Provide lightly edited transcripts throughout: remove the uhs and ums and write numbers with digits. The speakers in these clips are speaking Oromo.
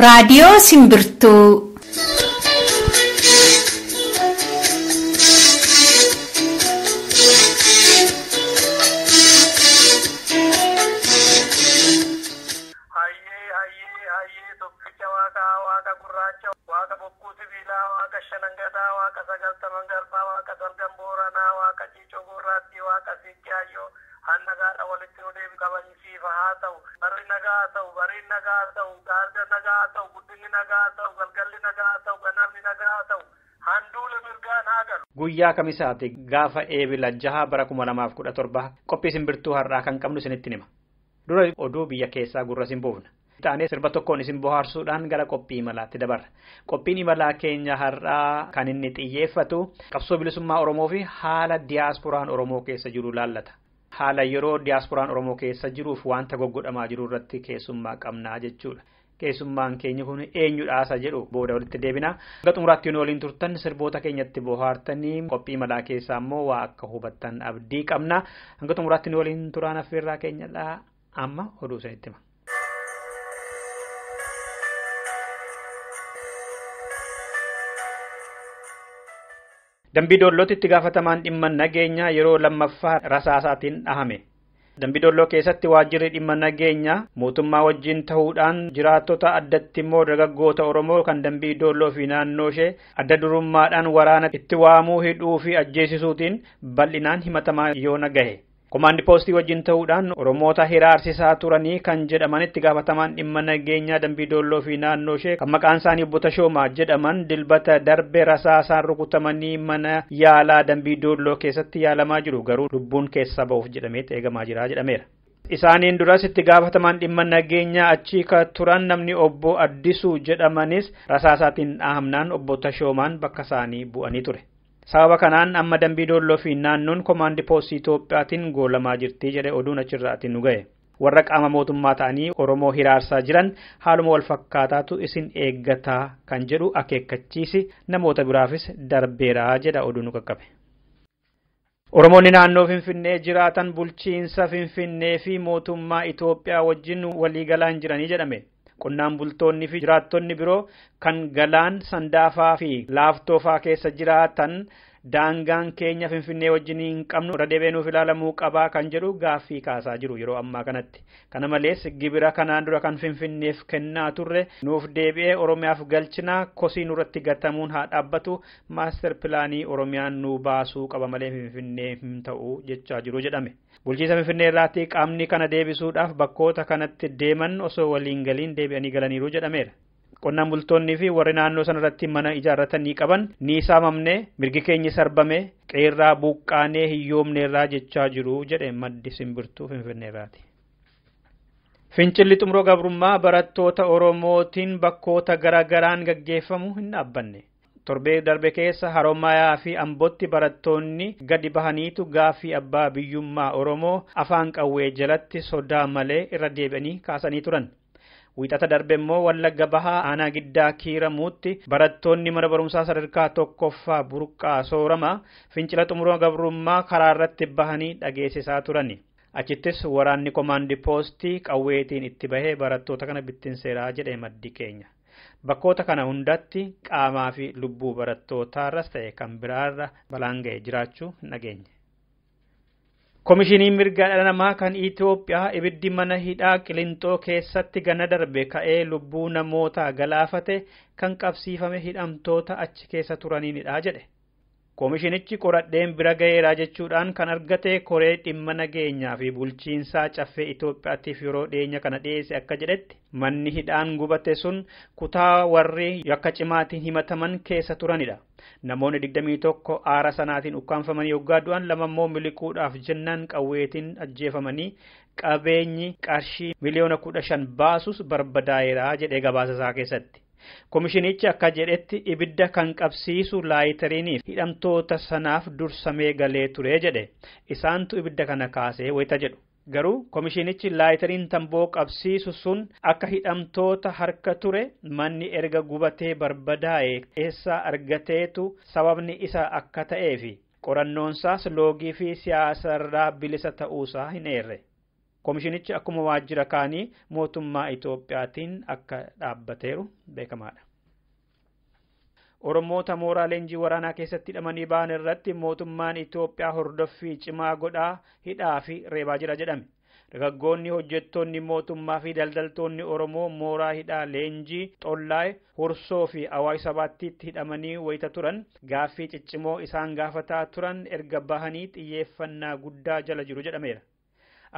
Raadiyoo Simbirtuu. Guyyaa kamisaati gaafa eebila jaha bara 2017 qophii simbirtuu har'aa kan qabnu isinitti hima. Dura oduu biyya keessaa gurra simboofna. Taanee sirba tokkoon isin bohaarsuudhaan gara qophii imalaatti dabarra. Qophiin imalaa keenya har'aa kan inni xiyyeeffatu qabsoo bilisummaa Oromoo fi haala diyaasporaan Oromoo keessa jiru laallata. Haala yeroo diyaasporaan Oromoo keessa jiruuf wanta goggodhamaa jiru irratti keessummaa qabnaa jechuudha. Keessummaan keenya kun eenyudhaasa jedhu booda walitti deebina. Hanga xumuraatti waliin turtan sirboota keenyatti bohaartanii qophii imalaa keessaa immoo waa akka hubattan abdii qabna. Hanga xumuraatti waliin turaan affeerraa keenyadha. Amma oduu isinitti hima. Dambii Doollootti itti gaafatamaan dhimma nageenyaa yeroo lammaffaa rasaasaatiin dhahame. Dambii Doolloo keessatti waajjirri dhimma nageenyaa mootummaa wajjin ta'uudhaan jiraattota addatti immoo dargaggoota Oromoo kan Dambii Doolloo fi naannoo ishee adda durummaadhaan waraana itti waamuu hidhuu fi ajjeesisuutiin bal'inaan himatamaa yoo nagahe. Komaandi poostii wajjin ta'uudhaan Oromoota hiraarsisaa turanii kan jedhaman itti gaafatamaan dhimma nageenyaa Dambii Doolloo fi naannoo ishee kan maqaan isaanii Obbo Tashoomaa jedhaman dilbata darbe rasaasaan rukutamanii mana yaalaa Dambii Doolloo keessatti yaalamaa jiru garuu lubbuun keessa ba'uuf jedhamee eegamaa jira jedhameera. Isaaniin duras itti gaafatamaan dhimma nageenyaa achii ka turan namni Obbo Addisuu jedhamanis rasaasaatiin dhahamnaan Obbo Tashoomaan bakka isaanii bu'anii ture. Sababa kanaan amma Dambii Doolloo fi naannoon komaandi poostii Itoophiyaatiin goolamaa jirti jedhe oduun achirraatiin nu ga'e. Warra qaama mootummaa ta'anii Oromoo hiraarsaa jiran haaluma wal fakkaataatu isin eeggataa kan jedhu akeekkachiisi namoota biraafis darbeeraa jedha oduun nu qaqqabe. Oromoonni naannoo Finfinnee jiraatan bulchiinsa Finfinnee fi mootummaa Itoophiyaa wajjin waliigalaan jiranii jedhame. Qonnaan bultoonni fi jiraattonni biroo kan galaan sandaafaa fi laaftoofaa keessa jiraatan daangaan keenya Finfinnee wajjin hin qabnu irra deebi'uuf ilaalamuu qabaa kan jedhu gaaffii kaasaa jiru yeroo ammaa kanatti. Kana malees gibira kanaan dura kan Finfinneef kennaa turre nuuf deebi'ee Oromiyaaf galchinaa kosii nurratti gatamuun haa dhaabbatu maaster pilaanii Oromiyaan nu baasuu qaba malee Finfinnee hin ta'u jechaa jiru jedhame. Bulchiinsa Finfinnee irraatti qaamni kana deebisuudhaaf bakkoota kanatti deeman osoo waliin galiin deebi'anii galaniiru jedhameera. Qonnaan bultoonni fi warri naannoo sanarratti mana ijaarratanii qaban ni saamamne mirgi keenya sarbame qeerraa buqqaanee hiyyoomneerraa jechaa jiru jedhe maddi simbirtuu Finfinneerraati. Fincilli xumuroo gabrummaa barattoota Oromootiin bakkoota garagaraan gaggeeffamu hin dhaabbanne. Torbee darbe keessa Haroomayaa fi Ambootti barattoonni gadi bahaniitu gaaffii abbaa biyyummaa Oromoo afaan qawwee jalatti sodaa malee irra deebi'anii kaasanii turan. Wiixata darbe immoo Wallagga Bahaa aanaa Giddaa Kiiramuutti barattoonni mana barumsaa sadarkaa tokkoffaa Burqaa Sooramaa fincila xumuroo gabrummaa karaa irratti bahanii dhageessisaa turani. Achittis waraanni komaandi poostii qawweetiin itti bahee barattoota kana bittinseeraa jedhe maddi keenya. Bakkoota kana hundatti qaamaa fi lubbuu barattootaarras ta'e kan biraarra balaan ga'e jiraachuu nageenye. Komishiniin mirga dhala namaa kan Itoophiyaa ibiddi mana hidhaa Qilintoo keessatti gana darbe ka'ee lubbuu namoota galaafate kan qabsiifame hidhamtoota achi keessa turaniinidha jedhe. Komishinichi qoradheen bira ga'eeraa jechuudhaan kan argate koree dhimma nageenyaa fi bulchiinsaa caffee Itoophiyaatiif yeroo dhiyeenya kana dhiyeesse akka jedhetti manni hidhaan gubate sun kutaa warri yakka cimaatiin himataman keessa turanidha. Namoonni 21 aara sanaatiin ukkaanfamanii yoggaa du'an lama immoo miliquudhaaf jennaan qawweetiin ajjeefamanii qabeenyi qarshii miliyoona 15 baasus barbadaa'eera jedhee gabaasa isaa keessatti. Komishinichi akka jedhetti ibidda kan qabsiisu laayitariiniif hidhamtoota sanaaf dursamee galee ture jedhe. Isaantu ibidda kana kaasee wayita jedhu. Garuu komishinichi laayitariin tamboo qabsiisu sun akka hidhamtoota harka ture manni erga gubatee barbadaa'e eessaa argateetu sababni isa akka ta'eefi qorannoonsaas loogii fi siyaasarraa bilisa ta'uusaa hin eerre. Komishinichi akkuma waajjira kaanii mootummaa Itoophiyaatiin akka dhaabbateeru beekamaadha. Oromoota mooraa leenjii waraanaa keessatti hidhamanii ba'an irratti mootummaan Itoophiyaa hordoffii cimaa godhaa hidhaa fi reebaa jira jedhame. Dargaggoonni hojjettoonni mootummaa fi daldaltoonni Oromoo mooraa hidhaa leenjii Xollaay, Hursoo fi Awaash Sabaattiitti hidhamanii wayita turan gaaffii ciccimoo isaan gaafataa turan erga bahanii xiyyeeffannaa guddaa jala jiru jedhameera.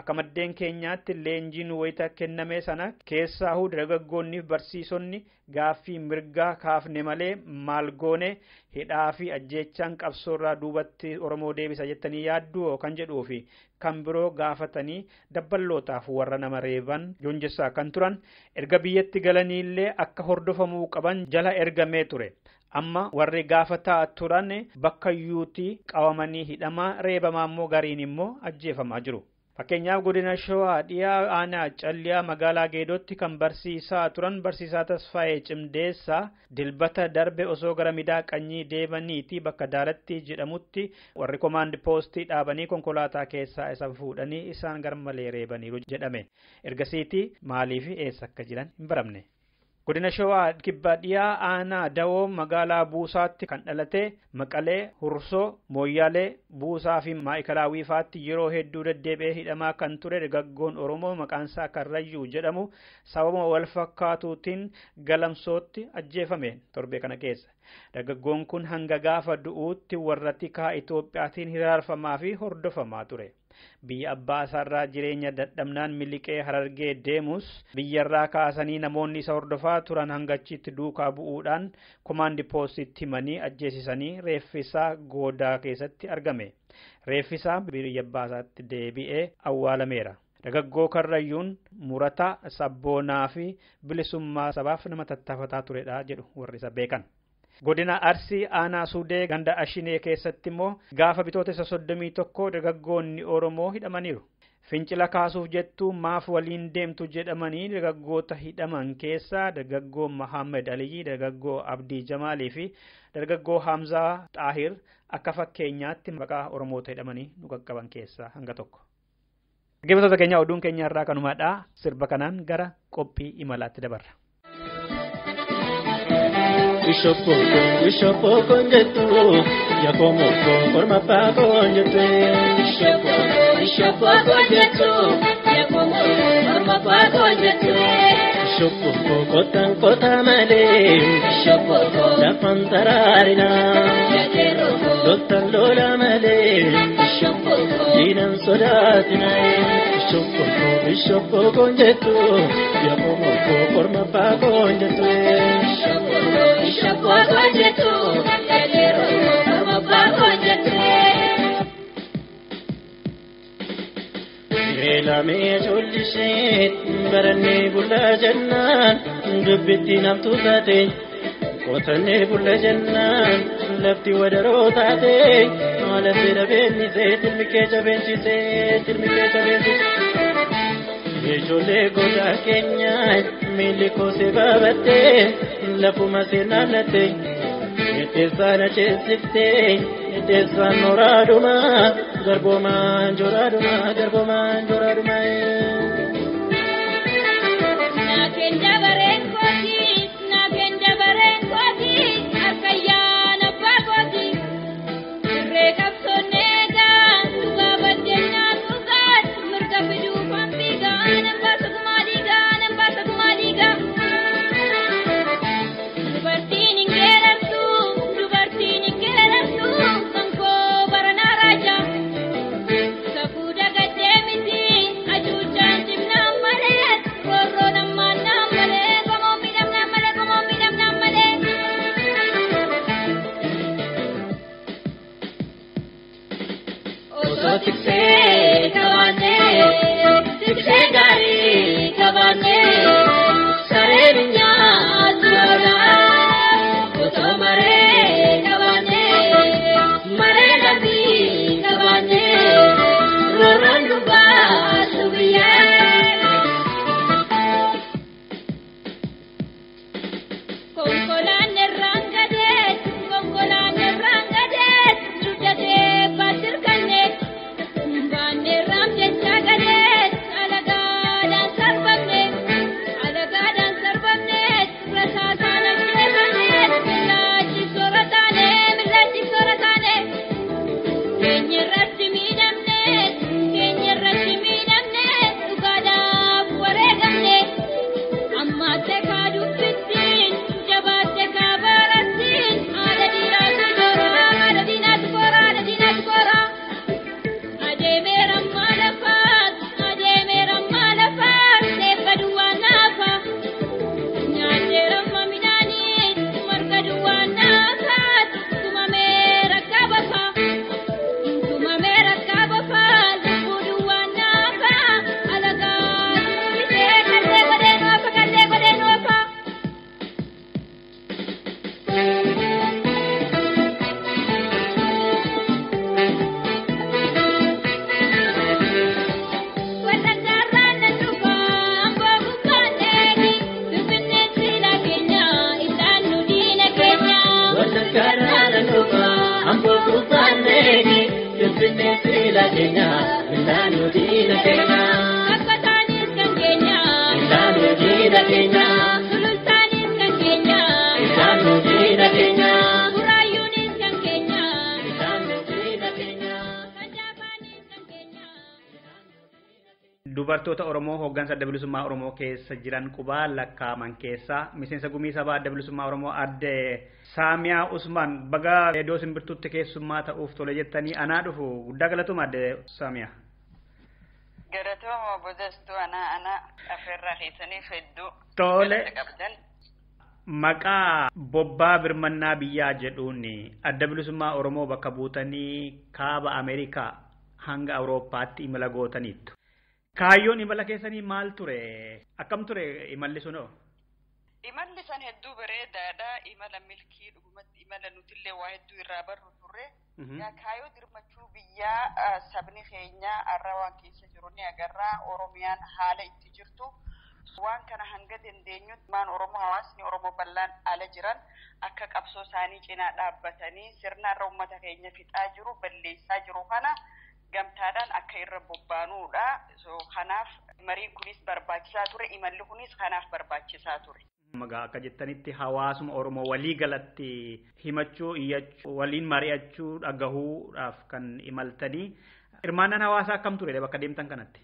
Akka maddeen keenyaatti leenjiin wayita kenname sana keessaa dargaggoonni barsiisonni gaaffii mirgaa kaafne malee maal goone hidhaa fi ajjeechaan qabsoorraa duubatti Oromoo deebisa jettanii yaadduu kan jedhuu fi kan biroo gaafatanii dabballootaaf warra nama reeban jonjessaa kan turan erga biyyatti galaniillee akka hordofamuu qaban jala ergamee ture. Amma warri gaafataa turan bakkayyuutii qabamanii hidhamaa reebamaa immoo gariin immoo ajjeefamaa jiru. Fakkeenyaaf godina Shawaa dhiyaa aanaa Calliyaa magaalaa Geedootti kan barsiisaa turan barsiisaa Tasfaayee Cimdeessaa dilbata darbe osoo gara Midaaqanyii deemaniiti bakka Daaratti jedhamutti warri komaandi poostii dhaabanii konkolaataa keessaa isa fuudhanii isaan garmalee reebaniiru jedhame. Ergasiiti maaliif eessa akka jiran hin baramne. Godina Shawaa kibba dhiyaa aanaa Dawoo magaalaa Buusaatti kan dhalate Maqalee, Hursoo, Mooyyaalee, Buusaa fi Maayikalaawii faatti yeroo hedduu deddeebi'ee hidhamaa kan ture dargaggoon Oromoo maqaan isaa Karrayyuu jedhamu sababa wal fakkaatuutiin Galamsootti ajjeefame torbee kana keessa. Dargaggoon kun hanga gaafa du'uutti warra tikaa Itoophiyaatiin hiraarfamaa fi hordofamaa ture. Biyya abbaa isaarraa jireenya dadhabnaan miliqee Harargee deemus biyyarraa kaasanii namoonni isa hordofaa turan hangachitti duukaa bu'uudhaan komaandi poostitti himanii ajjeesisanii reeffisaa goodaa keessatti argame. Reeffisaa biyya abbaa isaatti deebi'ee awwaalameera. Dargaggoo Karrayyuun murataa sabboonaa fi bilisummaa sabaaf nama tattaafataa turedha jedhu warri isa beekan. Godina Arsii aanaa Suudee ganda Ashinee keessatti immoo gaafa bitootessa 31 dargaggoonni Oromoo hidhamaniiru. Fincila kaasuuf jettu maaf waliin deemtu jedhamanii dargaggoota hidhaman keessaa dargaggoo Muhammad Aliyyi, dargaggoo Abdii Jamaalii fi dargaggoo Hamzaa Xaahir akka fakkeenyaatti maqaa Oromoota hidhamanii nu qaqqaban keessaa hanga tokko. Dhaggeeffattoota keenya oduun keenya irraa kanumaadha. Sirba kanaan gara qophii imalaatti dabarra. Bishop Conjetu, Yakomo, Forma Pago, Bishop Conjetu, Yakomo, Forma Pago, Bishop Cotan Cotamale, Bishop La Fantararina, Doctor Lola Male, Bishop Dinan Sodatina, Bishop Conjetu, Yakomo, Forma Pago, Bishop Conjetu, Elero, Forma Pago, Ela me jolishet, barane bulla jannan, dubbiti namtu taate, kotane bulla jannan, lafti wadaro taate, ala fira benni se, tilmike jabenchi se, tilmike jabenchi. Ejole goda Kenya, miliko se babate, lafuma se namnate, etesana chesifte, etesana oraduma, garboman joraduma, garboman joraduma. Na kenja baren koti, akayana pagoti, rekap sonega, tuga badena tuga, murga bidu pampiga. Ala keenya ilaanu diina keenya Akkataanis kan keenya ilaanu diina keenya sulultaanis kan keenya ilaanu diina keenya buraayyuunis kan keenya ilaanu diina keenya. Kanjaafaanis kan keenya. Dubartoota Oromoo hooggansa adda bilisummaa Oromoo keessa jiran qubaa lakkaaman keessaa miseensa gumii sabaa adda bilisummaa Oromoo adde Saamiyaa Usman baga reediyoo simbirtuutti keessummaa ta'uuf tole jettanii anaa dhufu guddaa galatuma adde Saamiyaa. Galatoomaa boodastuu ana afeerraa keessaniif hedduu Tole. qabdan. Maqaa bobbaa birmannaa biyyaa jedhuun adda bilisummaa Oromoo bakka buutanii kaaba Ameerikaa hanga Awurooppaatti imala gootaniittu. Kaayyoon imala keessanii maal ture? Akkam ture imalli sunoo? Imalli san hedduu bareedaadha. Imala milkii dhugumatti imala nutillee waa hedduu irraa barru turre. Kaayyoo dirmachuu biyyaa sabni keenya har'a waan keessa jiru ni agarra. Oromiyaan haala itti jirtu. Waan kana hanga dandeenyutti maan Oromoo hawaasni Oromoo bal'aan ala jiran akka qabsoo isaanii cinaa dhaabbatanii sirna irra uummata keenya fixaa jiru balleessaa jiru kana gamtaadhaan akka irra bobbaanuudha. Kanaaf mariin kunis barbaachisaa ture, imalli kunis kanaaf barbaachisaa ture. Magaa akka jettanitti hawaasuma Oromoo walii galatti himachuu, iyyachuu, waliin mari'achuu, dhagahuudhaaf kan imaltanii. Hirmaannaan hawaasaa akkam ture bakka deemtan kanatti?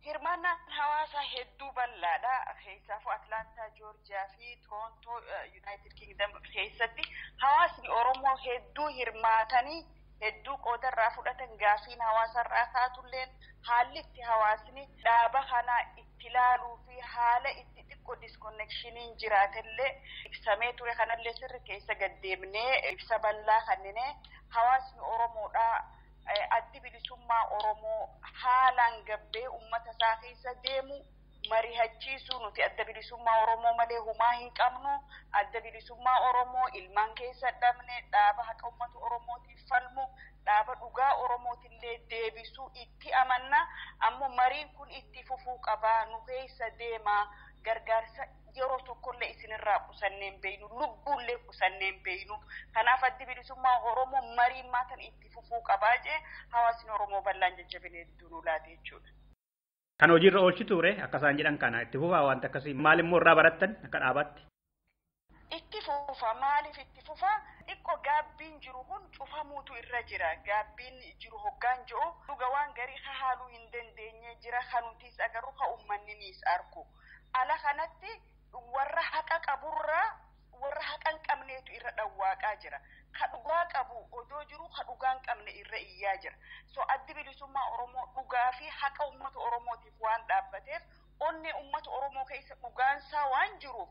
Hirmaannaan hawaasaa hedduu bal'aadha. Keessaafuu Atlaantaa, Joorjiyaa fi Torontoo, Yuunaayitid Kingdom keessatti hawaasni Oromoo hedduu hirmaatanii hedduu qoodarraa fudhatan gaafiin hawaasarraa kaatulleen haalli itti hawaasni dhaaba kanaa itti ilaaluu fi haala itti xiqqoo diskonnekshiniin jiraatellee ibsamee ture kanallee sirri keessa gaddeemnee ibsa bal'aa kannine hawaasni Oromoodhaa addi bilisummaa Oromoo haalaan gabbee uummata isaa keessa deemu mari'achiisuu nuti adda bilisummaa Oromoo malee humaa hin qabnu. Adda bilisummaa Oromoo ilmaan keessa dhabne dhaaba haqa uummata Oromootiif falmu dhaaba dhugaa Oromootillee deebisuu itti amanna. Ammoo mariin kun itti fufuu qabaa nu keessa deemaa gargaarsa yeroo tokkollee isinirraa qusanneen beeynu lubbuullee qusanneen beeynu. Kanaaf addi bilisummaa Oromoo mariin maatan itti fufuu qabaa jee hawaasni Oromoo bal'aan jajjabinee hedduu laate jechuudha. Kan hojiirra oolchi ture akkasaan jedhan kana itti fufaa wanta akkasii maal immoo irraa barattan akka dhaabaatti? Itti fufa maaliif itti fufa? Xiqqoo gaabbiin jiru kun cufamuutu irra jira. Gaabbiin jiru hoggaan jiru dhuga waan garii haaluu hin dandeenye jira kanutis agarru ka uummanninis argu. Ala kanatti warra haqa qaburraa warra haqa hin qabneetu irra dhawwaaqaa jira. Ka dhugaa qabu odoo jiru ka dhugaa hin qabne irra iyyaa jira. So addi bilisummaa Oromoo dhugaa fi haqa uummata Oromootiif waan dhaabbateef onnee uummata Oromoo keessa dhugaansaa waan jiruuf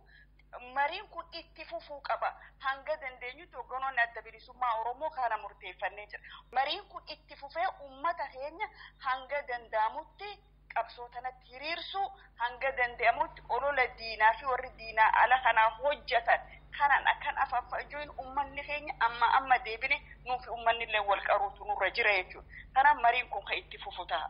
mariin kun itti fufuu qaba. Hanga dandeenyutti hogganoonni adda bilisummaa Oromoo kana murteeffannee jira. Mariin kun itti fufee uummata keenya hanga danda'amutti qabsoo tanatti hiriirsu hanga danda'amutti olola diinaa fi warri diinaa ala kanaa hojjetan kanan akkan afaffajoin uummanni keenya amma deebine nuufi uummanni illee wal qaruutu nurra jira jechuudha. Kanaaf mariin kun kan itti fufu ta'a.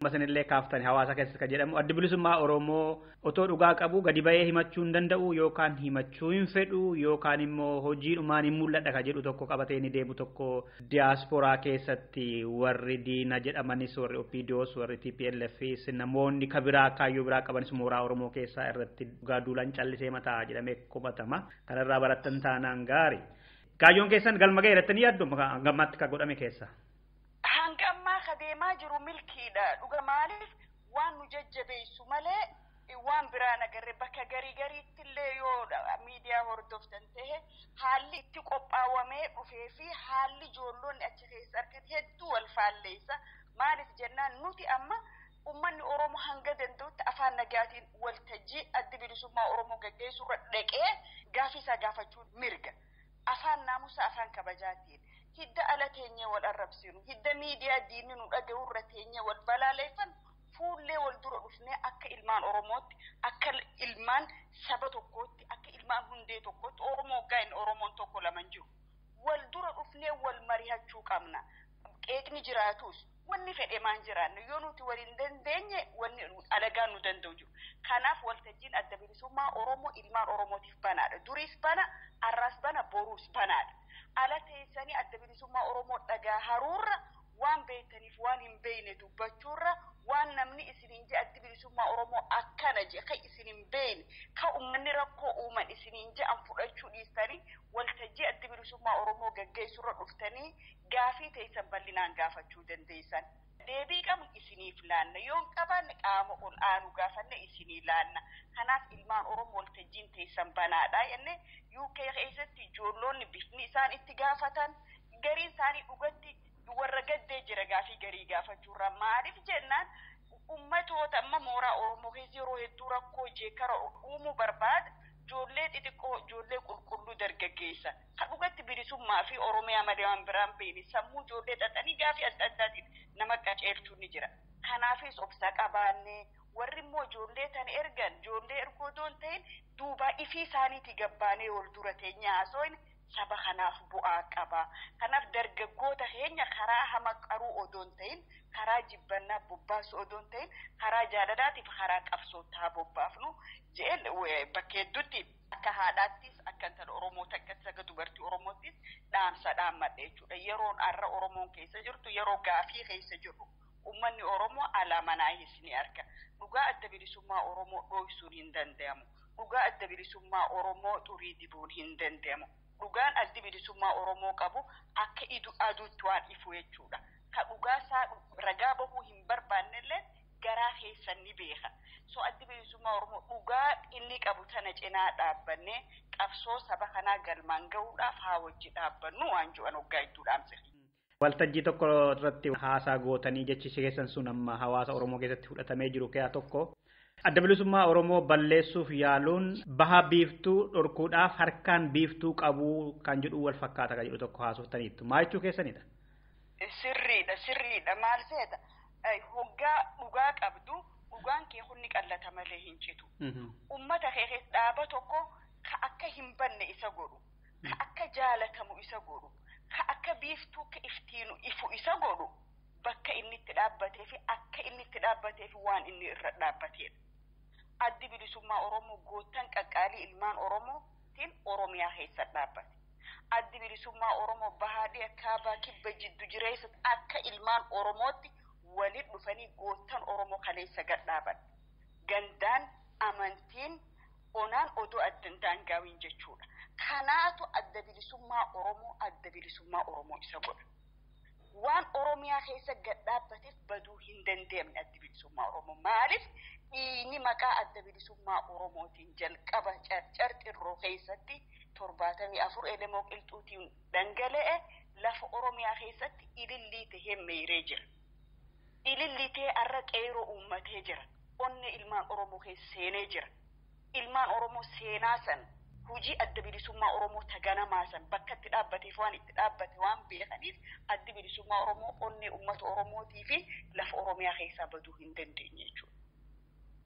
Masanillee kaaftani hawaasa keessatti kan jedhamu addi bilisummaa Oromoo otoo dhugaa qabu gadi bahee himachuu hin danda'u yookaan himachuu hin fedhu yookaan immoo hojiidhumaan hin mul'adha ka jedhu tokko qabatee ni deemu tokko diyaasporaa keessatti warri diina jedhamanis warri OPDOs warri TPLFs namoonni ka biraa kaayyoo biraa qabanis mooraa Oromoo keessaa irratti dhugaa duulaan callisee mataa jedhamee qubatama. Kanarraa barattan taanaan gaarii. Kaayyoon keessan galma ga'e irratti ni yaaddu gammaatti ka godhame keessa. Hangammaa ka deemaa jiru milkiidha. Dhuga maaliif waan nu jajjabeessu malee waan biraan agarre bakka gariitti illee yoo miidiyaa hordoftan ta'e haalli itti qophaawamee dhufee fi haalli ijoollonni achi keessa argan hedduu wal faalleessa. Maaliif jennaan nuti amma uummanni Oromoo hanga danda'utti afaan nagaatiin waltajjii addi bilisummaa Oromoo gaggeessurra dhaqee gaafiisaa gaafachuun mirga. Afaan naamusa afaan kabajaatiin. Hidda ala teenyee wal arrabsinu hidda miidiyaa diinni nu dhaga'u irra teenyee wal balaaleeffan fuullee wal dura dhufnee akka ilmaan Oromootti akka ilmaan saba tokkootti akka ilmaan hundee tokkootti Oromoo gaa'in Oromoon tokko laman jiru wal dura dhufnee wal mari'achuu qabna. Qeeqni jiraatus wanni fedhe maan jiraannu yoo nuti waliin dandeenye wanni alagaan nu danda'u jiru. Kanaaf waltajjiin adda bilisummaa Oromoo ilmaan Oromootiif banaadha. Duriis bana, arraas bana, boruus banaadha. Ala teessanii adda bilisummaa Oromoo dhagaa haruurra waan beektaniif waan hin beekne dubbachuurra waan namni isiniin je addi bilisummaa Oromoo akkana je kan isin hin beekne kan uummanni rakkoo uuman isiniin je an fudhachuu dhiistanii waltajjii addi bilisummaa Oromoo gaggeessurra dhuftanii gaafii teessan bal'inaan gaafachuu dandeessan. Deebii qabnu isiniif laanna yoon qabaanne qaama ol aanu gaafanne isinii laanna. Kanaaf ilmaan Oromoo waltajjiin teessan banaadha jenne UK keessatti ijoollonni bifni isaan itti gaafatan gariin isaanii dhugatti warra gaddee jira gaafii garii gaafachuurra maaliif jennaan ummatoota amma mooraa Oromoo keessa yeroo hedduu rakkoo jeekara uumuu barbaada ijoollee xixiqqoo ijoollee qulqulluu dargaggeessa kan dhugatti bilisummaa fi Oromiyaa malee waan biraan beeni sammuu ijoollee xaxanii gaafii adda addaatiin nama qaceelchuu ni jira. Kanaafis obsa qabaannee warri immoo ijoollee tan ergan ijoollee ergoo doon ta'in duuba ifii isaaniitii gabbaanee ol dura teenyaa haasooyin saba kanaaf bu'aa qaba. Kanaaf dargaggoota keenya karaa hama qaruu odoon ta'in karaa jibbannaa bobbaasu odoon ta'in karaa jaalalaatiif karaa qabsootaa bobbaafnu jeen bakka hedduutti akka haadhaattis akka intala Oromoo takkatti akka dubartii Oromoottis dhaamsa dhaammadha jechuudha. Yeroon har'a Oromoon keessa jirtu yeroo gaafii keessa jirru ummanni Oromoo alaamanaa ni arga. Dhugaa adda bilisummaa Oromoo dhoofsuun hin danda'amu. Dhugaa adda bilisummaa Oromoo xurii dibuun hin danda'amu. Dhugaan addi bilisummaa Oromoo qabu akka aduutti waan ifu jechuudha. Ka dhugaa isaa ragaa bahuu hin barbaannellee garaa keessan ni beeka. So addi bilisummaa Oromoo dhugaa inni qabu tana cinaa dhaabbannee qabsoo saba kanaa galmaan gahuudhaaf haa wajji dhaabbannu waan jiran hoggaa hedduu dhaamse. Waltajjii tokko irratti haasaa gootanii jechi keessan sun amma hawaasa Oromoo keessatti fudhatamee jiru keessaa tokko. Adda bilisummaa Oromoo balleessuuf yaaluun baha biiftuu dhorkuudhaaf harkaan biiftuu qabuu kan jedhu wal fakkaata kan jedhu tokko haasoftaniittu. Maal jechuu keessanidha? Sirriidha. Maal seeta? Hoggaa dhugaa qabdu dhugaan kee hunni qallata malee hin citu. Ummata keessa dhaaba tokko ka akka hin banne isa godhu, ka akka jaalatamu isa godhu, ka akka biiftuu ka iftiinu ifu isa godhu bakka inni itti dhaabbatee fi akka inni itti dhaabbatee fi waan inni irra dhaabbateedha. Addi bilisummaa Oromoo goottan qaqqaalii ilmaan Oromootiin Oromiyaa keessa dhaabbate. Addi bilisummaa Oromoo bahaadhii akaabaa kibba jiddu jireessa akka ilmaan Oromootti waliin dhufanii goottan Oromoo kaleessa gadhaaban. Gandaan amantiin onaan odoo addan daangaawin jechuudha. Kanaatu adda bilisummaa Oromoo isa godha. Waan Oromiyaa keessa gadhaabateef baduu hin dandeenye adda bilisummaa Oromoo. Maaliif inni maqaa adda bilisummaa Oromootiin jalqaba carcarxirroo keessatti 74 elemoo qilxuutiin dhangala'e lafa Oromiyaa keessatti ilillii tahee meeree jira. Ilillii tahee arra qeeroo uummatee jira. Onne ilmaan Oromoo keessa seenee jira. Ilmaan Oromoo seenaa san hujii adda bilisummaa Oromoo taganamaa san bakka itti dhaabbateef waan itti dhaabbate waan beekaniif addi bilisummaa Oromoo onnee uummata Oromootii fi lafa Oromiyaa keessaa baduu hin dandeenye jechuudha.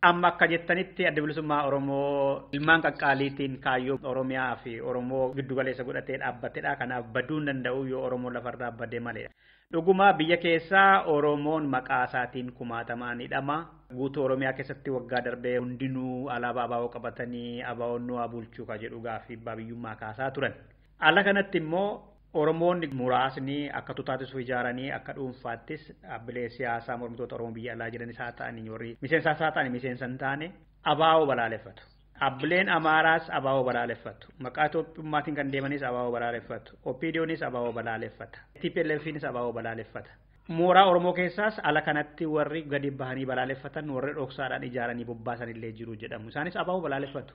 Amma akka jettanitti adda bilisummaa Oromoo ilmaan qaqqaaliitiin kaayyoo Oromiyaa fi Oromoo giddu galeessa godhatee dhaabbatedha. Kanaaf baduu hin danda'u yoo Oromoo lafarraa badee malee. Dhuguma biyya keessaa Oromoon maqaa isaatiin kumaatamaan hidhama. Guutuu Oromiyaa keessatti waggaa darbee hundinuu alaabaa abaaboo qabatanii abaaboon nu haa bulchuu ka jedhu gaaffii biyyummaa kaasaa turan. Ala kanatti immoo Oromoonni muraasni akka tutaatisuuf ijaaranii akka dhuunfaattis dhaabbilee siyaasaa mormitoota Oromoo biyya alaa jiranis haa ta'anii warri miseensaas haa ta'anii miseensa hin taane abaaboo balaaleffatu. Dhaabbileen Amaaraas abaaboo balaaleffatu. Maqaa Itoophiyummaatiin kan deemanis abaaboo balaaleffatu. OPDOnis abaaboo balaaleffata. TPLFnis abaaboo balaaleffata. Mooraa Oromoo keessaas ala kanatti warri gadi bahanii balaaleffatan warri dhoksaadhaan ijaaranii bobbaasan illee jiru jedhamu. Isaanis abaaboo balaaleffatu.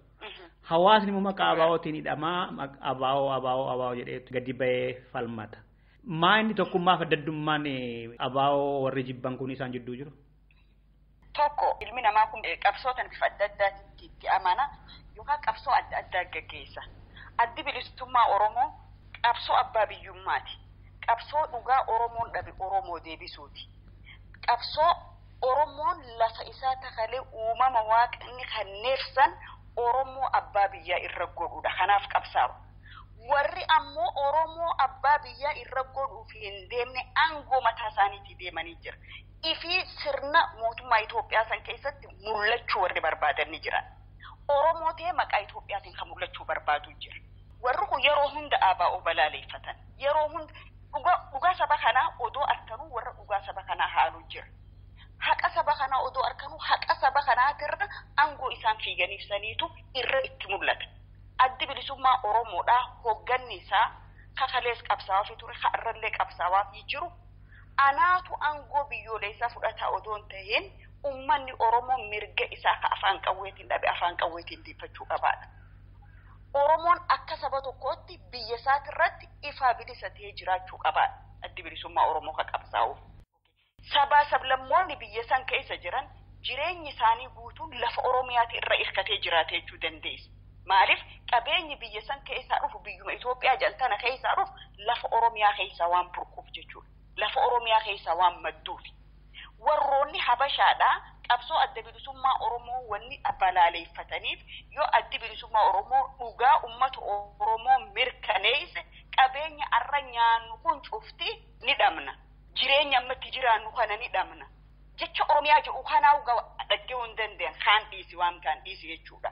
Hawaasni immoo maqaa abaabootiin hidhamaa abaaboo jedhee gadi bahee falmata. Maa inni tokkummaa fi addaddummaan abaaboo warri jibban kun isaan jidduu jiru? Tokko ilmi namaa kun qabsootan bifa adda addaatti itti amana yookaan qabsoo adda addaa gaggeessa. Addi bilisummaa Oromoo qabsoo abbaa biyyummaati. Qabsoo dhugaa Oromoon dhabe Oromoo deebisuuti. Qabsoo Oromoon lafa isaa takalee uumama waaqni kan neefsan Oromoo abbaa biyyaa irra godhuudha. Kanaaf qabsaa'u. Warri ammoo Oromoo abbaa biyyaa irra godhuuf hin deemne aangoo mataa isaaniitii deemanii jira. Ifi sirna mootummaa Itoophiyaa san keessatti mul'achuu warri barbaadan ni jiran. Oromoo ta'ee maqaa Itoophiyaatiin kan mul'achuu barbaadu jira. Warri kun yeroo hunda ABO balaaleffatan. Yeroo hunda dhugaa saba kanaa odoo arkanuu warra dhugaa saba kanaa haaluu jira. Haqa saba kanaa odoo arkanuu haqa saba kanaatirra aangoo isaan fiiganiif saniitu irra itti mul'ata. Addi bilisummaa Oromoodhaa hogganni isaa kakalees qabsaawaa fi ture har'allee qabsaawaa fi jiru anaatu aangoo biyyoolessaa fudhataa odoo hin ta'in ummanni Oromoo mirga isaa ka afaan qawweetiin dhabe afaan qawweetiin deeffachuu qabaadha. Oromoon akka saba tokkootti biyya isaatirratti ifaa bilisa ta'ee jiraachuu qabaadha. Addi bilisummaa Oromoo ka qabsaa'uuf. Sabaa sablammoonni biyya san keessa jiran jireenyi isaanii guutuun lafa Oromiyaati irra hirkatee jiraatee jechuu dandeessa. Maaliif qabeenyi biyya san keessaa dhufu biyyuma Itoophiyaa jaltana keessaa dhufu lafa Oromiyaa keessaa waan burquuf jechuudha. Lafa Oromiyaa keessaa waan madduufi. Warroonni Habashaadhaa qabsoo adda bilisummaa Oromoo wanni balaaleffataniif yoo addi bilisummaa Oromoo dhugaa uummata Oromoo mirkaneesse qabeenya arra nyaannu kun cufti ni dhabna. Jireenya ammatti jiraannu kana ni dhabna. Jecha Oromiyaa jedhu kanaa dhaggee hin dandeenye kaan dhiisi waan kaan dhiisi jechuudha.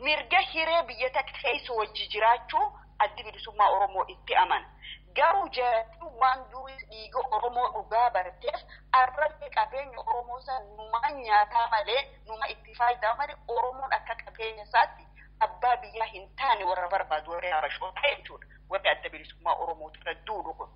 Mirga hiree biyya takka keessa wajji jiraachuu addi bilisummaa Oromoo itti amana. Garuu jaalatii waan durii dhiiga Oromoo dhugaa barteef arratti qabeenya Oromoo san numa nyaataa malee numa itti faayidaa malee Oromoon akka qabeenya isaatti abbaa biyyaa hin taane warra barbaadu warra Habashoota jechuudha. Warri adda bilisummaa Oromoo irra duudhu kun.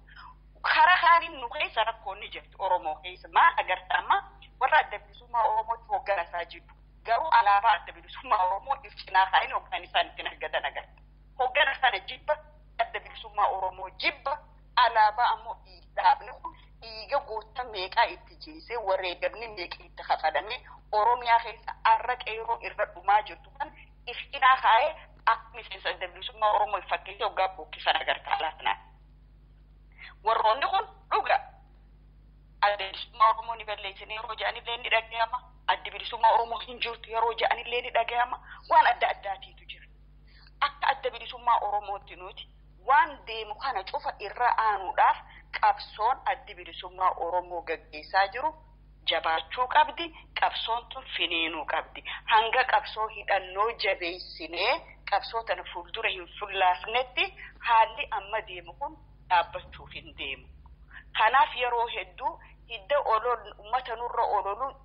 Karaa kaaniin nu keessa rakkoonni jirti Oromoo keessa maal agarta amma warra adda bilisummaa Oromootti hogganasaa jiru. Garuu alaabaa adda bilisummaa Oromoo ibsinaa kaa'in hoggan isaan ittiin argatan agarta. Hoggana sana jibba adda bilisummaa Oromoo jibba alaabaa ammoo dhaabni kun dhiiga goota meeqaa itti jeesee wareegamni meeqa itti kafalame Oromiyaa keessa arra qeeroo irra dhumaa jirtu kan ibsinaa kaa'ee akka miseensa adda bilisummaa Oromoo fakkeessee hoggaa bokkisan agarta alaafnaa. Warroonni kun dhuga adda bilisummaa Oromoo ni balleessine yeroo jedhanillee ni dhagahama. Adda bilisummaa Oromoo hin jirtu yeroo jedhanillee ni dhagahama. Waan adda addaatiitu jira. Akka adda bilisummaa Oromootti nuti waan deemu kana cufa irra aanuudhaaf qabsoon adda bilisummaa Oromoo gaggeessaa jiru jabaachuu qabdi. Qabsoon tun finiinuu qabdi. Hanga qabsoo hidhannoo jabeessinee qabsoo tana fuuldura hin fullaafnetti haalli amma deemu kun dhaabbachuuf hin deemu. Kanaaf yeroo hedduu hidda uummata nurra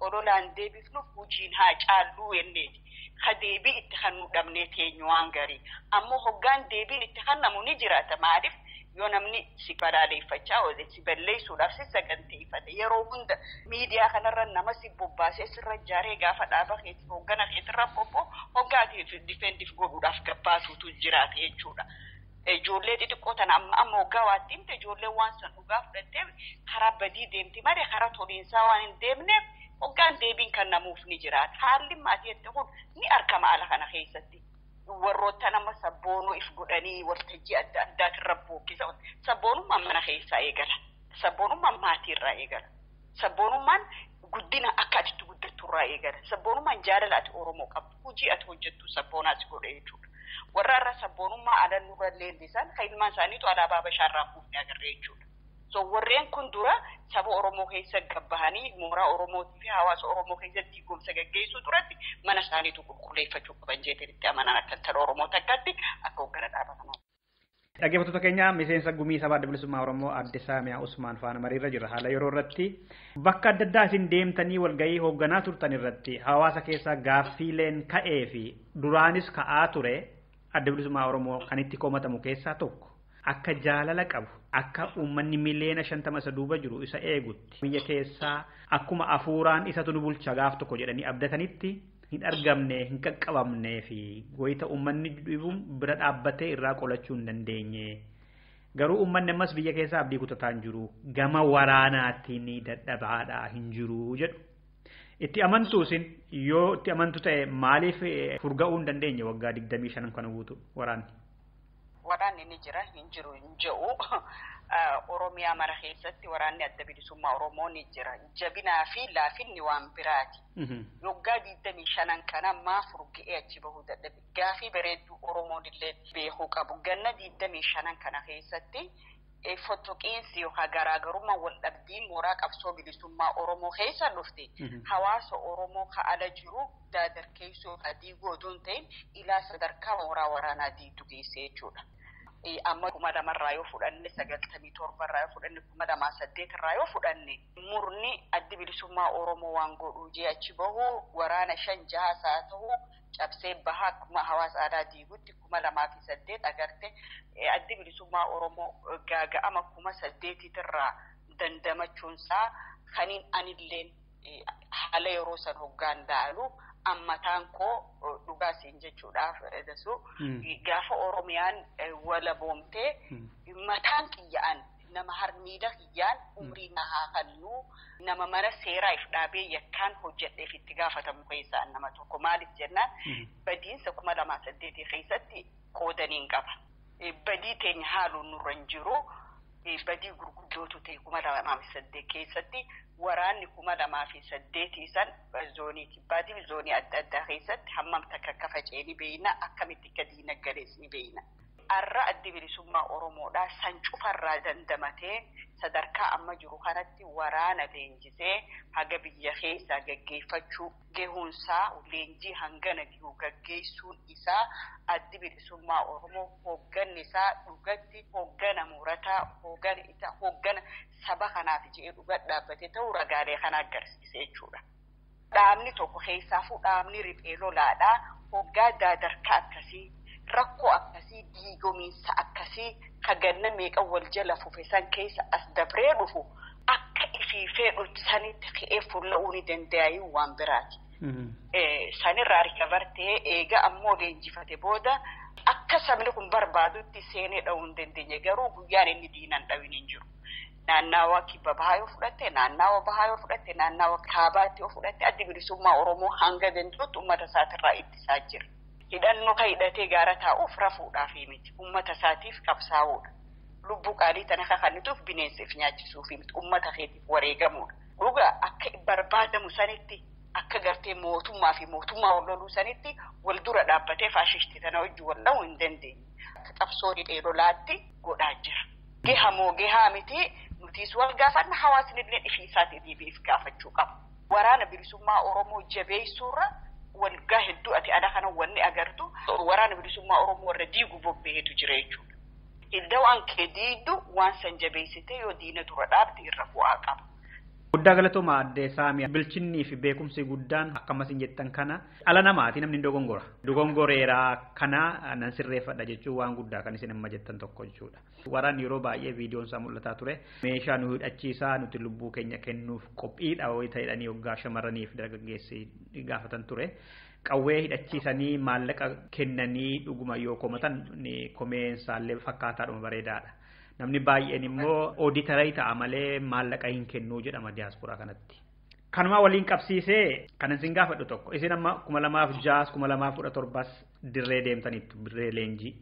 ololaan deebifnuuf hojiin haa caalluu jenneeti. Ka deebii itti kan nu dhabnee teenyu waan garii. Ammoo hoggaan deebiin itti kan namu ni jiraata. Maaliif yoo namni si balaaleffachaa oole si balleessuudhaaf si saganteeffate yeroo hunda miidiyaa kanarra nama si bobbaasee sirra jaaree gaafa dhaaba keessa hoggana keessarra bobboo hoggaatiif difeendiif godhuudhaaf gabbaatuutu jiraata jechuudha. Ijoollee xixiqqoo tana amma hoggaa waatti himte ijoollee waan san dhugaa fudhattee karaa badii deemti malee karaa toliinsaa waan hin deemneef hoggaan deebiin kan namuuf ni jiraata. Haalli maatii jettee kun ni argama ala kana keessatti. Warroota nama sabboonuu if godhanii waltajjii adda addaatirra bookisa. Sabboonummaan mana keessaa eegala. Sabboonummaan maatiirraa eegala. Sabboonummaan guddina akka atitti guddatturraa eegala. Sabboonummaan jaalala ati Oromoo qabdu. Hojii ati hojjettu sabboonaas godhe jechuudha. Warra irra sabboonummaa aadaa nurra leellisan kan ilmaan isaaniitu alaabaa Habashaarraa fuufnee agarree jechuudha. So warreen kun dura saba Oromoo keessa gabbahanii mooraa Oromootii fi hawaasa Oromoo keessatti gomsa gaggeessuu duratti mana isaaniitu qulqulleeffachuu qaban jeetiin itti amanan akka intala Oromoo takkatti akka hoggana dhaabatamaa. Dhaggeeffattoota keenya miseensa gumii sabaa adda bilisummaa Oromoo Aadde Saamiyaa Usmaan faana mariirra jira. Haala yeroo irratti bakka adda addaa isin deemtanii walgahii hoogganaa turtan irratti hawaasa keessaa gaaffiileen ka'ee fi duraanis ka'aa ture adda bilisummaa Oromoo kan itti komatamu keessaa tokko akka jaalala qabu akka uummanni miliyoona 50 isa duuba jiru isa eegutti biyya keessaa akkuma afuuraan isatu nu bulcha gaaf tokko jedhanii abdatanitti hin argamne hin qaqqabamnee fi goyita uummanni dhibuun bira dhaabbatee irraa qolachuu hin dandeenye. Garuu uummanni ammas biyya keessaa abdii kutataa hin jiru gama waraanaatiin dadhabaadhaa hin jiru jedhu. Itti amantuu isin yoo itti amantu ta'e maaliif furga'uu hin dandeenye waggaa 25 kana guutu waraanni? Waraanni ni jira hin jiru hin jedhu. Oromiyaa mara keessatti waraanni adda bilisummaa Oromoo ni jira. Jabinaa fi laafinni waan biraati. Waggaa 25 kana maa furga'ee achi bahuu dadhabe. Gaafii bareedduu Oromoon illee beekuu qabu. Ganna 25 kana keessatti fottoqiinsi yookaan garaagarummaa wal dhabdiin mooraa qabsoo bilisummaa Oromoo keessa dhufte. Hawaasa Oromoo ka'ala jiru daadarkeessuu adii gooduun ta'in ilaa sadarkaa mooraa waraanaa diitu geesse jechuudha. amma 2000 yoo fudhanne 97 yoo fudhanne 2008 yoo fudhanne murni addi bilisummaa Oromoo waan godhu jee achi bahu waraana 5-6 ta'u cabsee bahaa kuma hawaasa aadaa diigutti 2008 agarte addi bilisummaa Oromoo gaaga'ama 8 irraa dandamachuunsaa kaniin anilleen haala yeroo san hoggaan daalu ammataan koo dhugaa siin jechuudhaaf dasu gaafa Oromiyaan wala boomtee mataan kiyyaan nama harmiidha kiyyaan umrii nahaa kannu nama mana seeraa if dhaabee yakkaan hojjedheef itti gaafatamu keessaan nama tokko maaliif jennaan badiinsa 2008 keessatti qoodaniin qaba badii teenya haaluun nurra hin jiru badii gurguddootu ta'e 2008 keessatti waraanni 2008 san zoonii badii zoonii adda addaa keessatti hammam takka akka faca'ee beeyna akkamitti akka diinagalees ni beeyna. Arra addi bilisummaa Oromoodhaa san cufarraa dandamatee sadarkaa amma jiru kanatti waraana leenjisee haga biyya keessaa gaggeeffachuu gehuunsaa leenjii hangana gihu gaggeessuun isaa addi bilisummaa Oromoo hoogganni isaa dhugatti hooggana murataa hooggana saba kanaaf jedhee dhugaa dhaabbatee ta'uu ragaalee kana agarsiisa jechuudha. Dhaabni tokko keessaafuu dhaabni riphee lolaadhaa hoggaa daadarkaa akkasii rakkoo akkasii diigomiinsa akkasii kaganna meeqa wal jala fufe san keessa as dabree dhufu akka ifiifee sanitti ka'ee fuulla'uu ni danda'ayu waan biraati. Sanirraa rikabartee eega ammoo leenjifate booda akka sabni kun barbaadutti seenee dha'uu hin dandeenye garuu guyyaan inni diinan dhawin hin jiru. Naannawa kibba bahaa yoo fudhatte naannawa bahaa yoo fudhatte naannawa kaabaatti yoo fudhatte addi bilisummaa Oromoo hanga danda'utti uummata isaatirraa ittisaa jira. Hidhannoo ka hidhatee gaara taa'uuf rafuudhaaf miti uummata isaatiif qabsaa'uudha. Lubbuu qaalii tana kakannituuf bineensiif nyaachisuuf miti uummata keetiif wareegamuudha. Dhugaa akka barbaadamu sanitti akka gartee mootummaa fi mootummaa wal loluu sanitti wal dura dhaabbatee faashishtii tana wajji wal dha'uu hin dandeenye. Akka qabsoo hidhee lolaatti godhaa jira. Gehamoo gehaa miti nutiis wal gaafanna hawaasni illee ifiisaatii deebiif gaafachuu qaba. Waraana bilisummaa Oromoo jabeessuurra walgaa hedduu ati ada kana wanni agartu waraana bilisummaa Oromoo warra diigu bobbeetu jira jechuudha. Hidda waan kee diiddu waan san jabeessite yoo diina dura dhaabde irra bu'aa qaba. Guddaa galatooma addee Saamiyaa bilchinnii fi beekumsi guddaan akkamas hin jettan kana ala namaati namni dogongora. Dogongoreeraa kana nan sirreeffadha jechuun waan guddaa kan isin amma jettan tokko jechuudha. Waraanni yeroo baay'ee viidiyoon isaa mul'ataa ture. Meeshaa nu hidhachiisaa nuti lubbuu keenya kennuuf qophiidha wayii ta'edhanii hoggaa shamarraniif dargaggeessi gaafatan ture. Qawwee hidhachiisanii maallaqa kennanii dhuguma yoo komatan komeensaallee fakkaataadhuma bareedaadha. Namni baay'een immoo ooditarii ta'a malee maallaqa hin kennuu jedhama diiyaasporaa kanatti. Kanuma waliin qabsiisee kanan sin gaafadhu tokko isin amma 2006 2017 dirree deemtaniittu dirree leenjii.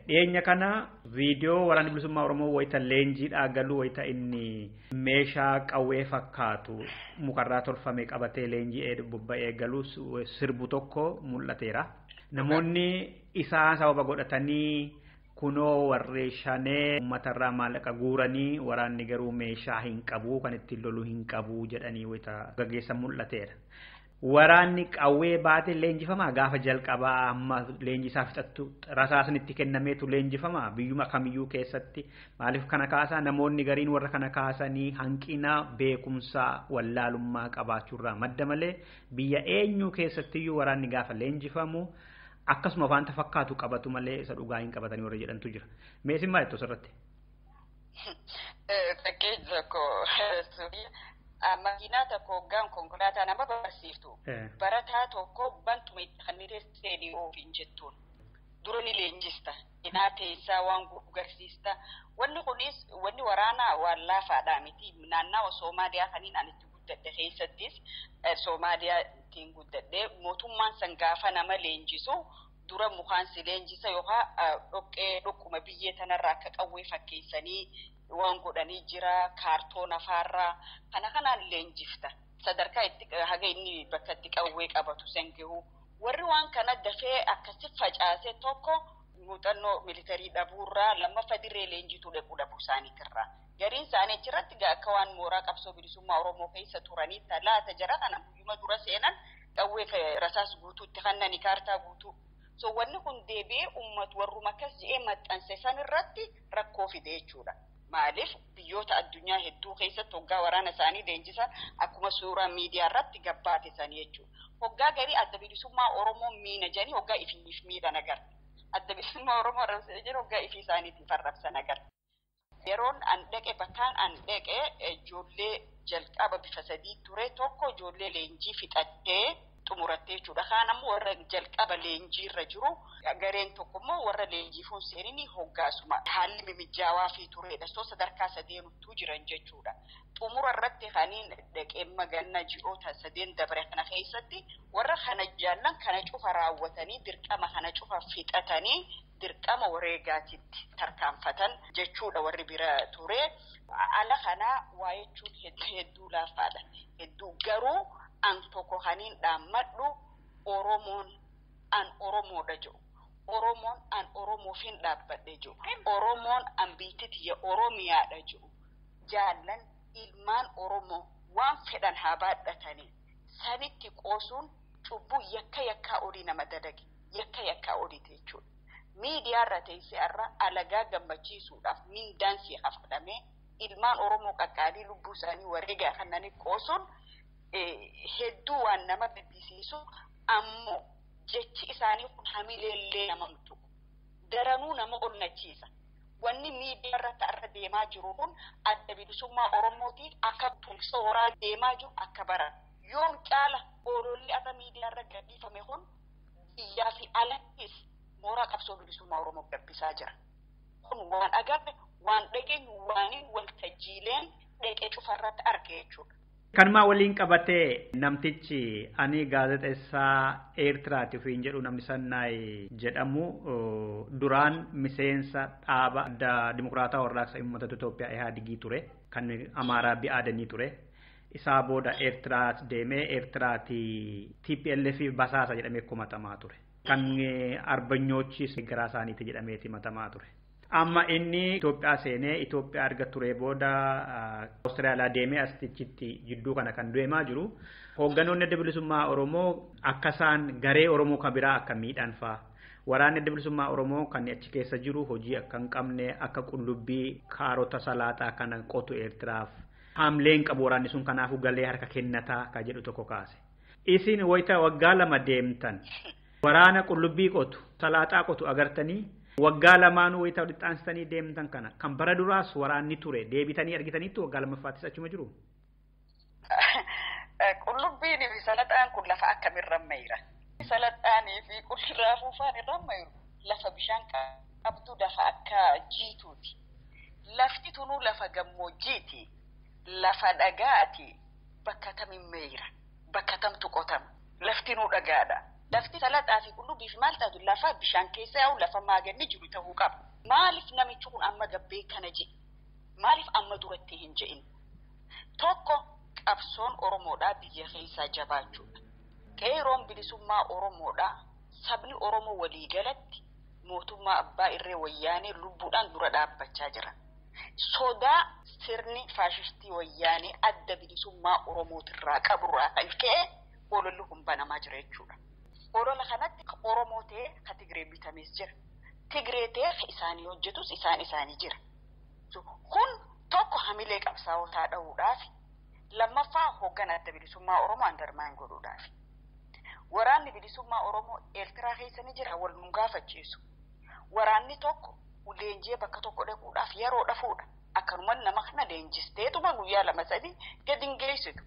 Dhiyeenya kana viidiyoo waraanni bilisummaa Oromoo wayita leenjiidhaa galuu wayita inni meeshaa qawwee fakkaatu mukarraa tolfame qabatee leenjii bobba'ee galuu sirbu tokko mul'ateera. Namoonni isaa sababa godhatanii kunoo warri shanee uummatarraa maallaqa guuranii waraanni garuu meeshaa hin qabu kan ittiin loluu hin qabu jedhanii wayita gaggeessan mul'ateera. Waraanni qawwee baatee leenjifamaa gaafa jalqabaa amma leenjisaa fixattu rasaasnitti kennameetu leenjifamaa biyyuma kamiyyuu keessatti maaliif kana kaasaa namoonni gariin warra kana kaasanii hanqina beekumsaa wallaalummaa qabaachuurraa madda malee biyya eenyuu keessattiyyuu waraanni gaafa leenjifamu akkasuma waanta fakkaatu qabatu malee isa dhugaa hin qabatanii warra jedhantu jira. Meesin maal jettu asirratti? Fakkeenya tokko makiinaa tokko hoggaan konkolaataa nama barsiiftu barataa tokko bantuma itti kannitee seenii oofiin jettuun dura ni leenjista inaa teessaa waan garsiista wanni kunis wanni waraanaa waan laafaadhaa miti naannawa Soomaaliyaa kaniin ani itti guddadhe keessattis Soomaaliyaa ittiin guddadhe mootummaan san gaafa nama leenjisu dura mukaan si leenjisa yookaan dhoqquma biyyee tanarraa akka qawwee fakkeessanii waan godhanii jira kaartoon afaarraa kanaan leenjifta sadarkaa itti haga inni bakka itti qawwee qabatu sengehu warri waan kana dafee akkasi facaasee tokko muuxannoo militarii dhabuurraa lammaffaa dirree leenjituu dhabu isaaniitirraa gariin isaanii achirratti akka waan mooraa qabsoo bilisummaa Oromoo keessa turanii laata jara kana guyyuma dura seenan qawwee rasaas guutuutti kannani kaartaa guutuu So wanni kun deebi'ee uummata warruma akkas je'ee maxxanse san irratti rakkoo fide jechuudha. Maaliif biyyoota addunyaa hedduu keessatti hoggaa waraana isaanii leenjisan akkuma suuraa miidiyaa irratti gabbaatisan jechuudha. Hoggaa garii adda bilisummaa Oromoo miina jedhanii hoggaa ifiif miidhan agarra. Adda bilisummaa Oromoo arrabsee jiru hoggaa ifii isaaniitiif arrabsan agarra. Yeroon an dhaqe bakkaan an dhaqe ijoollee jalqaba bifa sadii ture tokko ijoollee leenjii fixattee xumurattee jechuudha. Kaan ammoo warra jalqaba leenjii irra jiru gareen tokko immoo warra leenjii fuun seenini hoggaasuma haalli mimijjaawaa fi turedha. So sadarkaa sadeenuttuu jiran jechuudha. Xumura irratti kaniin dhaqee maganna ji'oota sadeen dabre kana keessatti warra kana jaallan kana cufa raawwatanii dirqama kana cufa fixatanii dirqama wareegaatitti tarkaanfatan jechuudha warri bira ture. Ala kana waa jechuun hedduu laafaadha. Hedduu garuu an tokko kaniin dhaammadhu Oromoon an Oromoodha jedhu. Oromoon an Oromoofiin dhaabbadhe jedhu. Oromoon an biititiyya Oromiyaadha jedhu. Jaallan ilmaan Oromoo waan fedhan haa baadhatanii sanitti qoosuun cubbuu yakkaa olii nama dadage. Yakkaa olii jechuudha. Miidiyaa irra teessee irra alagaa gammachiisuudhaaf mindaan si hafadhamee ilmaan Oromoo qaqqaalii lubbuu isaanii wareegaa kannanii qoosuun hedduu waan nama gaddisiisu ammoo jechi isaanii kun hamileellee nama mutu daranuu nama onnachiisa. Wanni miidiyaa irratti arra deemaa jiru kun adda bilisummaa Oromootiin akka tumsooraa deemaa jiru akka baran. Yoom caala oololli ata miidiyaa irra gadhiifame kun biyyaa fi alattis mooraa qabsoo bilisummaa Oromoo gabbisaa jira. Kun waan agarre waan dhageenyu waan waltajjiileen dhaqee cufarratti arge jechuudha. Kanuma waliin qabatee namtichi ani gaazexeessaa Eertiraati ofiin jedhu namni Sannaay jedhamu duraan miseensa dhaaba adda Dimokiraataa Warraaqsa Uummata Itoophiyaa Ihaadigii ture kan Amaaraa bi'aadanii ture. Isaa booda Eertiraat deemee Eertiraati TPLF basaasa jedhamee komatamaa ture. Kan arbanyoochis garaa isaaniitti jedhameeti matamaa ture. Amma inni Itoophiyaa seenee Itoophiyaa arga ture booda Awustiraaliyaa deemee astichitti jidduu kana kan deemaa jiru. Hoogganoonni adda bilisummaa Oromoo akka isaan garee Oromoo kan biraa akka miidhan fa'a. Waraanni adda bilisummaa Oromoo kan achi keessa jiru hojii akka hin qabne akka qullubbii kaarota salaaxaa kana qotu Eertiraaf. Haamleen qabu waraanni sun kanaafuu galee harka kennataa kan jedhu tokko kaase. Isin wayita waggaa lama deemtan waraana qullubbii qotu salaaxaa qotu agartanii waggaa lamaanuu wayita walitti aansitanii deemtan kana kan bara duraas waraanni ture deebitanii argitaniitu waggaa lamaffaattis achuma jiru. Qullubbiin fi salaaxaan kun lafa akkamirra mayra. Salaaxaanii fi raafuu irra mayru lafa bishaan qabdu lafa akka jiituuti. Lafti tunuu lafa gammoojjiiti. Lafa dhagaati. Bakka tamiin mayra. Bakka tamtu qotama. Lafti nuu dhagaadha. Lafti salaaxaa fi qullubbii maal taatu lafa bishaan keessa yaa'u lafa maaganni jiru ta'uu qaba. Maaliif namichi kun amma gabbee kana jedhe? Maaliif amma duratti hin jedhin? Tokko qabsoon Oromoodhaa biyya keessaa jabaachuudha. Qeeroon bilisummaa Oromoodhaa sabni Oromoo waliigalatti mootummaa abbaa irree wayyaanee lubbuudhaan dura dhaabbachaa jira. Sodaa sirni faashistii wayyaanee adda bilisummaa Oromootirraa qaburraa kan ka'e ololli kun banamaa jira jechuudha. Orola kanatti Oromoo ta'ee ka Tigree bitamees jira. Tigree ta'ee isaanii hojjetus isaanii jira. Kun tokko hamilee qabsaa'otaa dha'uudhaaf lammaffaa hoogganaa adda bilisummaa Oromoo andarmaan godhuudhaaf. Waraanni bilisummaa Oromoo Eertiraa keessa ni jira wal nu gaafachiisu. Waraanni tokko leenjii bakka tokko dhaquudhaaf yeroo dhafuudha. Akkanuma nama kana leenjisteetuma guyyaa lama sadii gadi hin geessitu.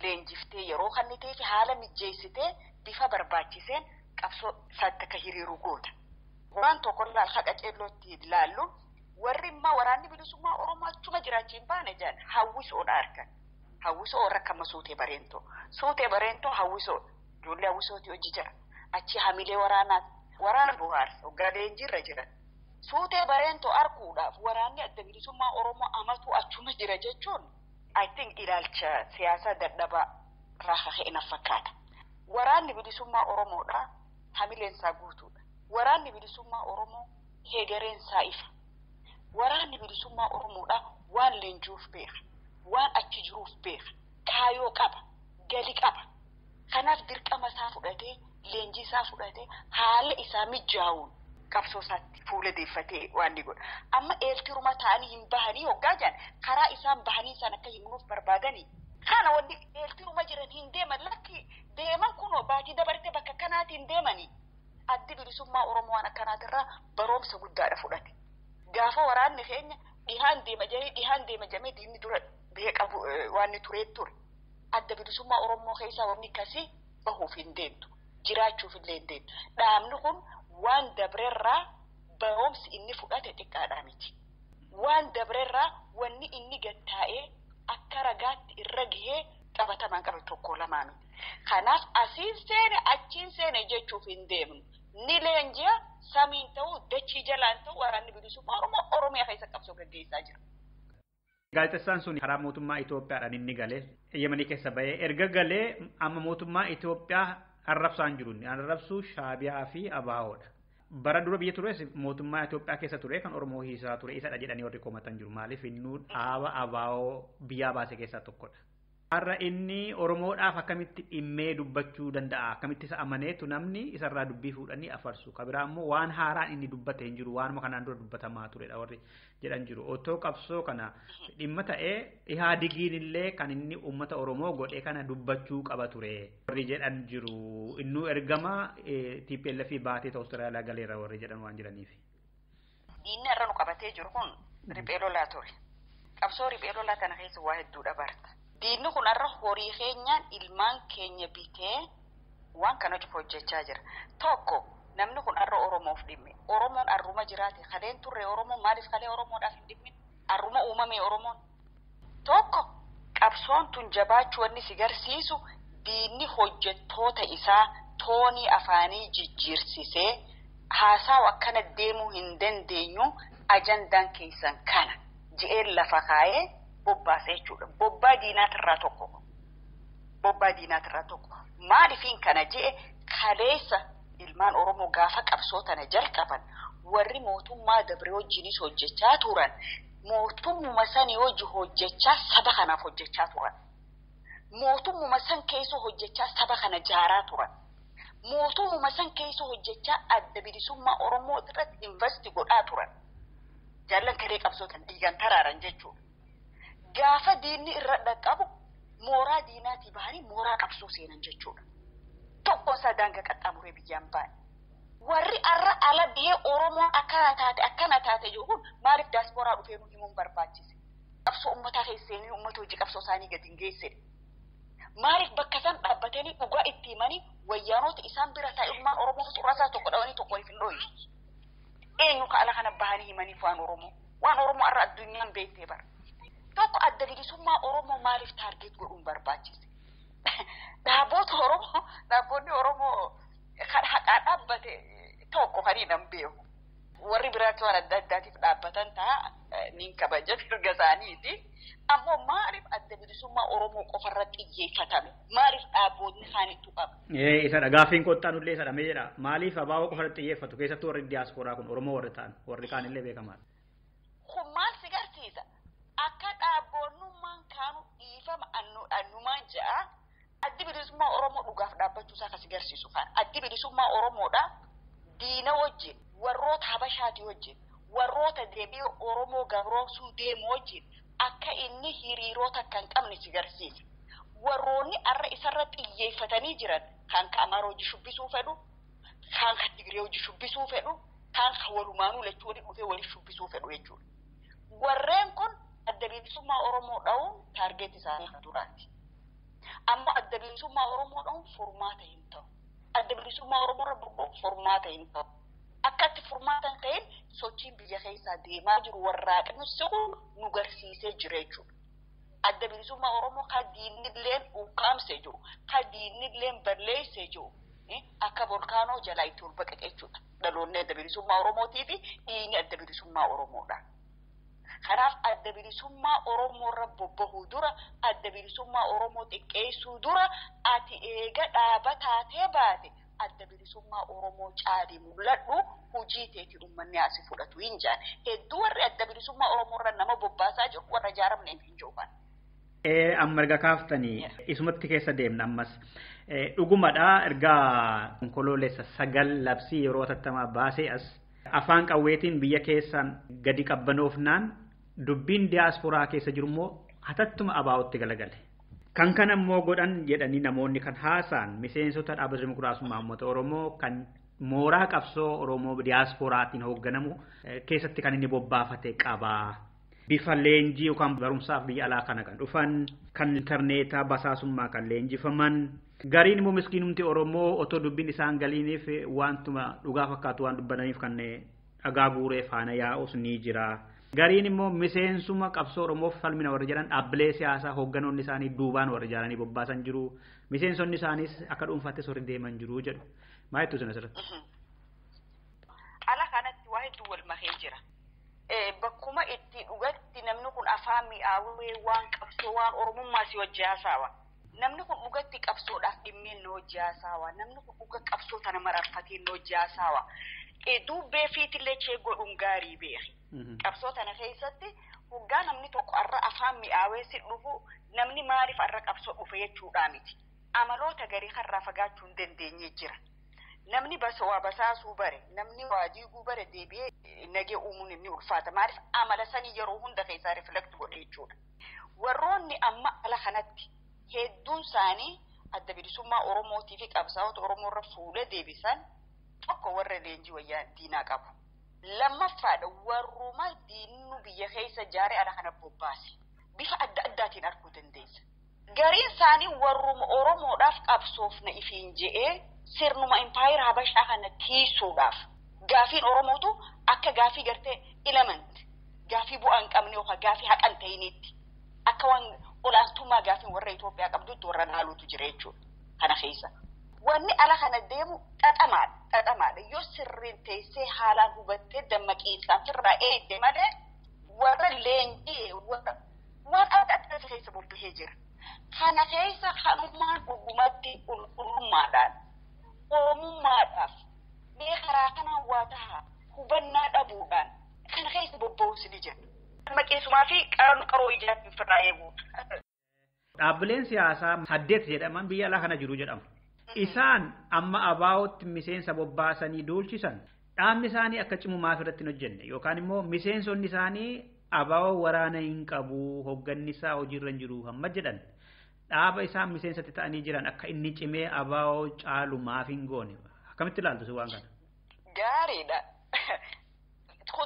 Leenjiftee yeroo kannitee fi haala mijeessitee bifa barbaachiseen qabsoo isaatti akka hiriiru goota. Waan tokko laal haqa ceellootti ilaallu warri immoo waraanni bilisummaa Oromoo achuma jiraachiin baane jaan hawwisoodha argan. Hawwisoo warra akkama suutee bareentoo. Suutee bareentoo hawwisoodha. Ijoollee hawwisooti hojii jira. Achi hamilee waraana buhaarsa hoggaa leenjiirra jiran. Suutee bareentoo arguudhaaf waraanni adda bilisummaa Oromoo amatu achuma jira jechuun I think ilaalcha siyaasaa dadhabaa raafa he'ina fakkaata. Waraanni bilisummaa Oromoodhaa hamileensaa guutuudha. Waraanni bilisummaa Oromoo heegareensaa ifa. Waraanni bilisummaa Oromoodhaa waan leenjuuf beeka. Waan achi jiruuf beeka. Kaayoo qaba. Gali qaba. Kanaaf dirqama isaa fudhatee leenjii isaa fudhatee haala isaa mijaa'uun qabsoo isaatti fuula deeffatee waan ni godha. Amma eeltiruma ta'anii hin bahanii hoggaa jiran karaa isaan bahanii isaan akka himuuf barbaadanii. Kana wanti eeltiruma jiran hin deeman lakki deeman kunoo baatii dabarte bakka kanaatiin deemanii. Addi bilisummaa Oromoo waan akkanaatirraa baroomsa guddaadha fudhate. Gaafa waraanni keenya dhihaan deema jamee diinni dura bihee qabu waan ni turee ture. Adda bilisummaa Oromoo keessaa wanni akkasii bahuuf hin deemtu. Jiraachuuf illee hin deemtu. Dhaabni kun waan dabrerraa baroomsi inni fudhate xiqqaadhaa miti. Waan dabrerraa wanni inni gattaa'ee akka ragaatti irra gahee qabatamaan qabe tokko lamaa miti. Kanaaf asiin seene achiin seene jechuuf hin deemnu. Ni leenji'a samiin ta'uu dachii jalaan ta'uu waraanni bilisummaa Oromoo Oromiyaa keessa qabsoo gaggeessaa jira. Gaazexessaan sun karaa mootummaa Itoophiyaadhaan inni galee Yemanii keessa bahee erga galee amma mootummaa Itoophiyaa arrabsaan jiru. Arrabsuu Shaabiyaa fi Abaawoodha. Bara dura biyya tures mootummaa Itoophiyaa keessa ture kan Oromoo hiisaa ture isadha jedhanii warri komatan jiru. Maaliif inni dhaaba Abaawoo biyyaa baase keessaa tokkodha. Har'a inni Oromoodhaaf akkamitti dhimmee dubbachuu danda'a? Akkamitti isa amaneetu namni isarraa dubbii fuudhanii afarsu. Kabiraa immoo waan haaraan inni dubbate hin jiru. Waanuma kanaan dura dubbatamaa turedha warri jedhan jiru. Otoo qabsoo kana dhimma ta'ee Ihaadigiin illee kan inni uummata Oromoo godhee kana dubbachuu qaba ture. Warri jedhan jiru. Innuu ergama TPLF baatee Awustiraaliyaa galeera warri jedhan waan jiraniif. Diinni irra nu qabatee jiru kun riphee lolaa ture. Qabsoo riphee lolaa kana keessa waa hedduudha barta. Diinni kun irra horii keenyaan ilmaan keenya bitee waan kana cufa hojjechaa jira. Tokko namni kun irra Oromoof dhimme. Oromoon arruma jiraate kaleen turre Oromoo maaliif kalee Oromoodhaaf hin dhimmin? Arruma uumame Oromoon. Tokko qabsoon tun jabaachuu wanni si garsiisu diinni hojjettoota isaa toonii afaanii jijjiirsisee haasawa akkana deemuu hin dandeenyu ajandaan keessan kana je'een lafa kaayee bobbaasee jechuudha. Bobbaa diinaatirraa tokko. Maaliifiin kana je'e kaleessa ilmaan Oromoo gaafa qabsoo tana jalqaban warri mootummaa dabre wajjinis hojjechaa turan mootummuma sanii hojii hojjechaa saba kanaaf hojjechaa turan. Mootummuma san keessa hojjechaa saba kana jaaraa turan. Mootummuma san keessa hojjechaa adda bilisummaa Oromoo irratti investi godhaa turan. Jaallan kalee qabsoo tan dhiigan taraaran jechuudha. Gaafa diinni irra dhaqqabu mooraa diinaatii bahanii mooraa qabsoo seenan jechuudha. Tokkoon isaa daangaa qaxxaamuree biyyaan baane. Warri arra ala biyya Oromoo akkana taate jiru kun maaliif daasporaa dhufee nu himuun barbaachise? Qabsoo uummataa keessanii uummata hojii qabsoo isaanii gadi hin geessine. Maaliif bakka isaan dhaabbatanii dhugaa itti himanii wayyaanota isaan bira taa'ummaan Oromoo xurrasaa tokko dhawanii tokko hin dhooyi. Eenyu ka ala kana bahanii himaniif waan Oromoo arra addunyaan beektee bara. Tokko adda bilisummaa Oromoo maaliif taargeet godhuun barbaachise? Dhaabonni Oromoo kan haqaa dhaabbate tokko kan hin beeku. Warri biraatti waan adda addaatiif dhaabbatan ta'a niin kabaja mirga isaaniiti. Ammoo maaliif adda bilisummaa Oromoo qofarratti xiyyeeffatame? Maaliif dhaabonni isaaniitu qaba? Isadha gaaffiin qottaan isadha mee jedha. Maaliif abaaboo qofarratti xiyyeeffatu? Keessattuu warri diyaasporaa kun Oromoo warri ta'an warri kaan illee beekamaadha. Kun maal si garsiisa? Akka dhaabonnummaan kaanu dhiifama annumaan ja'a addi bilisummaa Oromoo dhugaaf dhaabbachuusaa kan si garsiisu kan addi bilisummaa Oromoodha diina wajjin warroota Habashaatii wajjin warroota deebi'ee Oromoo gabroomsuu deemu wajjin akka inni hiriirota kan qabne si garsiisa. Warroonni arra isarra xiyyeeffatanii jiran kan Amaara hojii shubbisuu fedhu, kan Tigree hojii shubbisuu fedhu, kan walumaanuu lachuu waliin dhufee waliin shubbisuu fedhu jechuudha. Warreen kun adda bilisummaa Oromoo dha'uun taargeet isaanii kan duraati. Amma adda bilisummaa Oromoo dha'uun furmaata hin ta'u. Adda bilisummaa Oromoo irra burbuun furmaata hin ta'u. Akkatti furmaata hin ta'in sochiin biyya keessaa deemaa jiru warraaqni si'uun nu garsiisee jira jechuudha. Adda bilisummaa Oromoo kan diinilleen ukkaamsee jiru, kan diinilleen balleessee jiru akka volkaanoo jalaa itti ol baqaqee jechuudha. Dhaloonni adda bilisummaa Oromootii fi dhiigni adda bilisummaa Oromoodha. Kanaaf adda bilisummaa Oromoo irra bobbahuu dura adda bilisummaa Oromoo xiqqeessuu dura ati eega dhaabataatee baate adda bilisummaa Oromoo caalii mul'adhu hojii teetii uummanni asii fudhatu hin jaan. Hedduu warri adda bilisummaa Oromoo irra nama bobbaasaa jiru warra jaaramneef hin jooban. Amma erga kaaftanii isumatti keessa deemna ammas. Dhugumadhaa ergaa onkoloolessa 9 labsii yeroo hatattamaa baasee as afaan qawweetiin biyya keessaan gadi qabbanoofnaan dubbiin diyaasporaa keessa jiru immoo hatattuma abaa'otti galagale. Kan kana immoo godhan jedhanii namoonni kan haasaan miseensota dhaabata dimokiraasummaa uummata Oromoo kan mooraa qabsoo Oromoo diyaasporaatiin hoogganamu keessatti kan inni bobbaafate qabaa. Bifa leenjii yookaan barumsaaf biyya alaa kana kan dhufan kan interneetaa basaasummaa kan leenjifaman gariin immoo miskiinumti Oromoo otoo dubbiin isaan galiiniif wantuma dhugaa fakkaatu waan dubbataniif kan dhagaa guuree faana yaa'us ni jira. Gariin immoo miseensuma qabsoo Oromoof falmina warra jedhan dhaabbilee siyaasaa hoogganoonni isaanii duubaan warra jaaranii bobbaasan jiru. Miseensonni isaanis akka dhuunfaatti warri deeman jiru jedhu. Maal jettu isin asirratti? Ala kanatti waa hedduu wal makee jira. Bakkuma itti dhugatti namni kun afaan mi'aawee waan qabsoo waan Oromummaa si wajji haasaawa. Namni kun dhugatti qabsoodhaaf dhimmeen na wajji haasaawa. Namni kun dhuga qabsoo tana mararfatee na wajji haasaawa. Dubbee fiitillee chee godhuun gaarii beeki. Qabsoo tana keessatti hoggaa namni tokko arra afaan mi'aawee si dhufu namni maaliif arra qabsoo dhufe jechuudha miti. Amaloota garii karraa fagaachuu hin dandeenye jira. Namni waa basaasuu bare, namni waa diiguu bare deebi'ee nagee uumuun inni ulfaata. Maaliif amala sanii yeroo hunda keessaa riflekt godhe jechuudha. Warroonni amma ala kanatti hedduun isaanii adda bilisummaa Oromootii fi qabsaa'ota Oromoo irra fuula deebisan tokko warra leenjii wayyaa diinaa qabu. Lammaffaadha warruma diinnu biyya keessa jaaree ala kana bobbaase. Bifa adda addaatiin arguu dandeessa. Gariin isaanii warruma Oromoodhaaf qabsoofna ifiin je'ee sirnuma impaayir habashaa kana tiisuudhaaf gaafiin Oromootu akka gaafii gartee element gaafii bu'aa hin qabne yookaan gaafii haqa hin ta'initti akka waan olaantummaa gaafiin warra Itoophiyaa qabdutti warra naaluutu jira jechuudha kana keessa. Wanni ala kana deemu xaxamaadha yoo sirriin teessee haalaan hubattee dammaqiinsaan sirraa eegde malee warra leenjii waan adda addaa keessa bobbahee jira. Kana keessa kanummaan dhugumatti qulqullummaadhaan Oromummaadhaaf mee karaa kanaan waa ta'a hubannaa dhabuudhaan kana keessa bobba'uusi ni jira. Maqeessumaa fi qaroo ijaatti ofirraa eeguudha. Dhaabbileen siyaasaa 8 jedhaman biyya alaa kana jiru jedhama. Isaan amma abaa'otti miseensa bobbaasanii duulchisan dhaabni isaanii akka cimu maaf irratti hin hojjenne yookaan immoo miseensonni isaanii abaa'oo waraana hin qabu hoogganni isaa hojiirra hin jiru hamma jedhan. Dhaaba isaan miseensatti ta'anii jiran akka inni cimee abaa'oo caalu maaf hin goone akkamitti ilaaltu si waan kana? Gaariidha.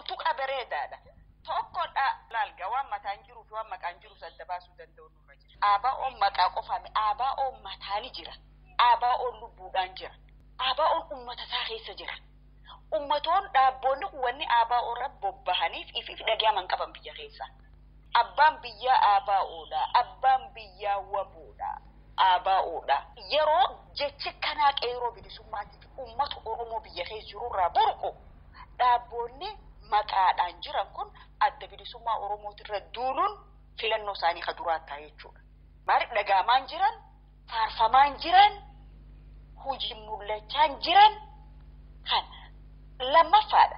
Tuqa bareedaadha. Tokkodha laalga waan mataan jiruu fi waan maqaan jiru adda baasuu danda'u nurra jira. Abaa'oon maqaa qofaami abaa'oon mataani jira. Abaa'oon lubbuudhaan jira. Abaa'oon uummata isaa keessa jira. Uummatoon dhaabboonni wanni abaa'oo irra bobbahaniif ifiif dhagahaman qaban biyya keessa. Abbaan biyyaa abaa'oodha. Abbaan biyyaa waboodha. Abaa'oodha. Yeroo jechi kanaa qeeroo bilisummaatiif uummata Oromoo biyya keessa jirurraa burqu dhaabboonni maqaadhaan jiran kun adda bilisummaa Oromootirra duuluun filannoo isaanii ka duraa ta'a jechuudha. Maaliif dhagahamaan jiran, faarfamaan jiran, hojii mul'achaan jiran kan lammaffaadha.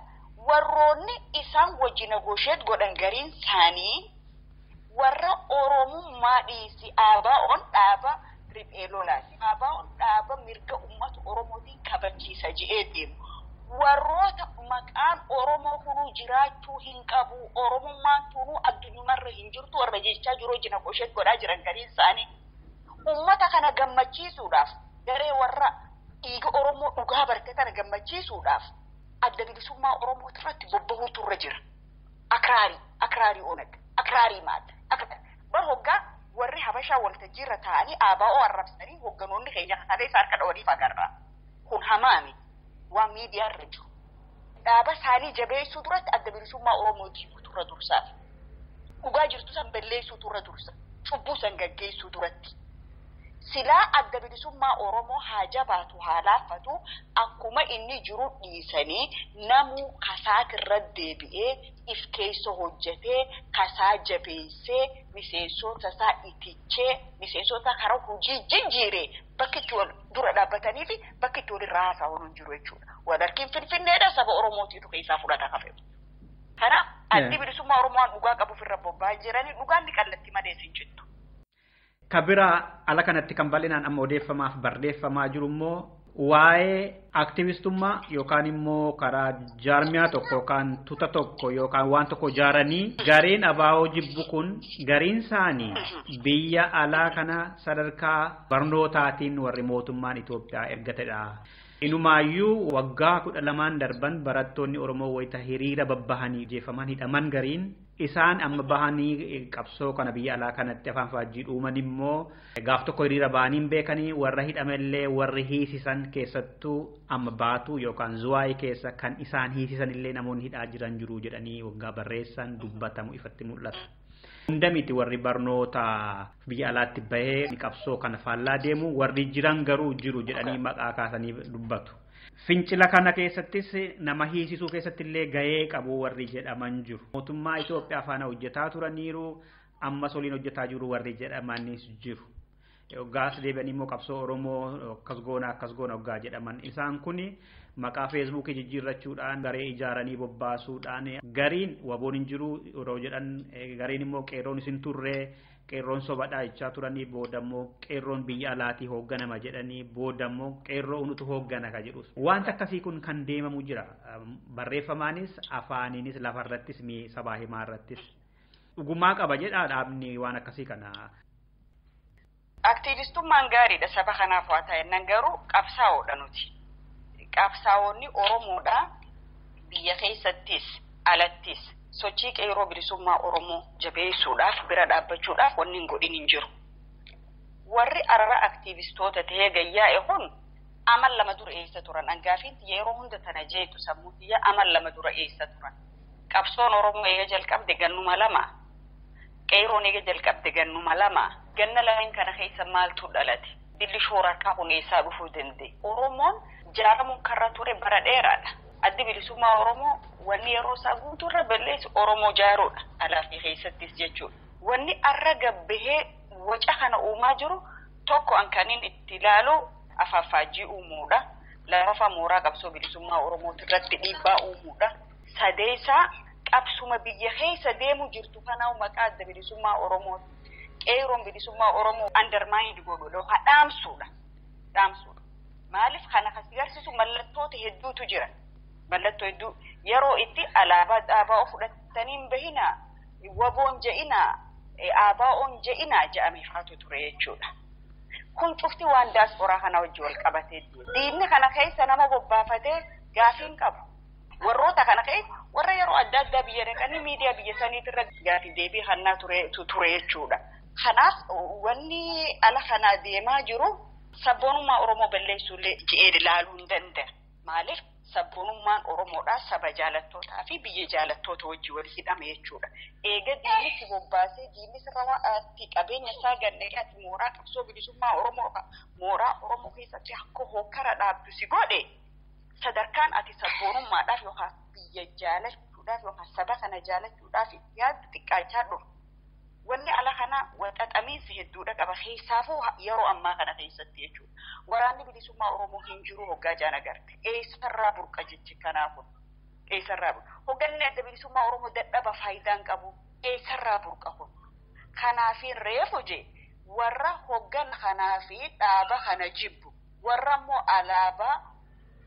Warroonni isaan wajji negosheet godhan gariin isaanii warra Oromummaa dhiisi abaa'oon dhaaba riphee lolaati. Abaa'oon dhaaba mirga uummata Oromootiin kabachiisa je'ee deemu. Warroota maqaan Oromoo kunuu jiraachuu hin qabu. Oromummaan tunuu addunyaarra hin jirtu warra jechaa jiru wajji negosheet godhaa jiran gariin isaanii. Uummata kana gammachiisuudhaaf garee warra dhiiga Oromoo dhugaa barte kana gammachiisuudhaaf adda bilisummaa Oromoo irratti bobbahuutu irra jira. Akraarii onag, akraarii maata. Bar hoggaa warri Habashaa waltajjii irra taa'anii abaa'oo arrabsanii hogganoonni keenya kana isa harka dhawaniif agarra. Kun hamaami waan miidiyaa irra jiru. Dhaaba isaanii jabeessuu duratti adda bilisummaa Oromootiif turra dursaaf. Dhugaa jirtu san balleessuu turra dursa. Cubbuu san gaggeessuu duratti. Silaa adda bilisummaa Oromoo haa jabaatu haa laaffatu akkuma inni jiru dhiisanii namuu kasaatirra deebi'ee if keessa hojjetee kasaa jabeessee miseensota isaa itichee miseensota karaa hojii jijjiiree bakki itti wal dura dhaabbatanii fi bakki itti walirraa haasa'uun hin jiru jechuudha. Wadarkiin Finfinneedha saba Oromootiitu keessaa fudhata kafe. Kana addi bilisummaa Oromoo dhugaa qabuuf irra bobba'aa jiranii dhugaan ni qallattii malee hin jettu. Kabira ala kanatti kan bal'inaan amma odeeffamaaf barreeffamaa jiru immoo waa'ee aktivistummaa yookaan immoo karaa jaarmiyaa tokko yookaan tuuta tokko yookaan waan tokko ijaaranii gareen abaa'oo jibbu kun gariin isaanii biyya alaa kana sadarkaa barnootaatiin warri mootummaan Itoophiyaa ergatedha. Inumaayyuu waggaa 12 darban barattoonni Oromoo wayita hiriira babbahanii jeefaman hidhaman gariin isaan amma bahanii qabsoo kana biyya alaa kanatti afaan faajjii dhuuman immoo gaaf tokko hiriira bahaniin beekanii warra hidhamellee warri hiisisan keessattuu amma baatu yookaan zuwaayii keessa kan isaan hiisisan illee namoonni hidhaa jiran jiru jedhanii waggaa barreessan dubbatamu ifatti mul'ata. Hundamiti warri barnoota biyya alaatti bahee qabsoo kana faallaa deemu warri jiran garuu jiru jedhanii maqaa kaasanii dubbatu. Fincila kana keessattis nama hiisisuu keessatti illee gahee qabu warri jedhaman jiru. Mootummaa Itoophiyaa faana hojjetaa turaniiru ammas waliin hojjetaa jiru warri jedhamanis jiru. Gaas deebi'anii immoo qabsoo Oromoo akkas goona waggaa jedhaman isaan kuni maqaa feesbuukii jijjiirrachuudhaan garee ijaaranii bobbaasuudhaan gariin waboon hin jiru yeroo jedhan gariin immoo qeerroon isin turree qeerroon sobadhaa jechaa turanii boodammoo qeerroon biyya alaatii hoogganama jedhanii boodammoo qeerroo unutu hooggana ka jedhus wanta akkasii kun kan deemamu jira barreeffamaanis afaaniinis lafarrattis sabaa himaarrattis dhugumaa qaba jedhaa dhaabni waan akkasii kana. Aktivistummaan gaariidha saba kanaaf waa ta'ennan garuu qabsaa'oodha nuti. Qabsaa'onni Oromoodha biyya keessattis alattis sochii qeerroo bilisummaa Oromoo jabeessuudhaaf bira dhaabbachuudhaaf wanni hin godhin hin jiru. Warri arara aktivistoota ta'ee gayyaa'e kun amal lama dura eessa turan angaafiin yeroo hunda tana jeetu sammuu tiyya amal lama dura eessa turan. Qabsoon Oromoo eega jalqabde gannuma lama qeerroon eega jalqabde gannuma lama ganna lameen kana keessa maaltu dhalate dilli shoorakaa kun eessaa dhufuu danda'e. Oromoon jaalamuun karra ture bara dheeraadha. Addi bilisummaa Oromoo wanni yeroo isaa guutuurra balleessu Oromoo jaaruudha alaa fi keessattis jechuudha. Wanni arra gabbahee waca kana uumaa jiru tokko ankaniin itti ilaalu afaaffaajii uumuudha. Lafa mooraa qabsoo bilisummaa Oromoo irratti dhiibbaa uumuudha. Sadeessaa qabsuma biyya keessa deemu jirtu kanaa'u maqaa adda bilisummaa Oromoo qeerroon bilisummaa Oromoo undermined godhuudha dhaamsuudha. Maaliif kana kasi garsiisu mallattoota hedduutu jira. Mallattoo hedduu yeroo itti alaabaa dhaabaa fudhataniin bahina waboon je'ina aabaa'oon je'ina jedhamee faatu ture jechuudha. Kun cufti waan daasporaa kana wajji wal qabatee diinni kana keessa nama bobbaafatee gaafiin qabu. Warroota kana keessa warra yeroo adda addaa biyya dhaqanii miidiyaa biyya saniitirra gaafii deebii hannaa ture jechuudha. Kanaaf wanni ala kanaa deemaa jiru sabboonummaa Oromoo balleessuullee je'ee ilaaluu hin danda'a. Maaliif sabboonummaan Oromoodhaa saba jaalattootaa fi biyya jaalattoota wajji wal hidhame jechuudha. Eega diinni bobbaasee diinni sirraatti qabeenya isaa ganneeqaatti mooraa qabsoo bilisummaa Oromoo mooraa Oromoo keessatti akka hokkara dhaabdu si godhe sadarkaan ati sabboonummaadhaaf yookaan biyya jaalachuudhaaf yookaan saba kana jaalachuudhaaf yaaddu xiqqaachaa dhufu. Wanni ala kana waxaxamiinsi hedduudha qaba keessaafuu yeroo ammaa kana keessatti jechuudha. Waraanni bilisummaa Oromoo hin jiru hoggaa jaan agarte. Eessarraa burqa jechi kanaafuu. Eessarraa burqa. Hogganni adda bilisummaa Oromoo dadhaba faayidaan qabu. Eessarraa burqa kun. Kanaafiin reefu je warra hoggan kanaafi dhaaba kana jibbu. Warra immoo alaabaa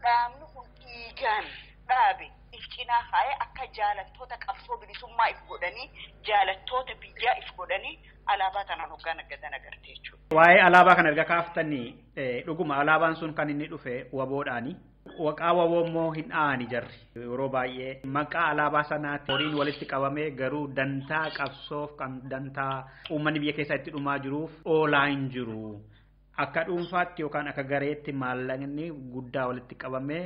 dhaabni kun dhiigaan dhaabe. Ifcinaa haye akka jaalattoota qabsoo bilisummaa if godhanii jaalattoota biyyaa if godhanii alaabaa tanaan hoggaan aggadan agarte jechuudha. Waa'ee alaabaa kana erga kaaftanii dhuguma alaabaan sun kan inni dhufe waboodhaani. Waqaa waboo immoo hin aani jarri yeroo baay'ee maqaa alaabaa sanaatti horiin walitti qabamee garuu dantaa qabsoof kan dantaa uummanni biyya keessaa itti dhumaa jiruuf oolaa hin jiru. Akka dhuunfaatti yookaan akka gareetti maallaqni guddaa walitti qabamee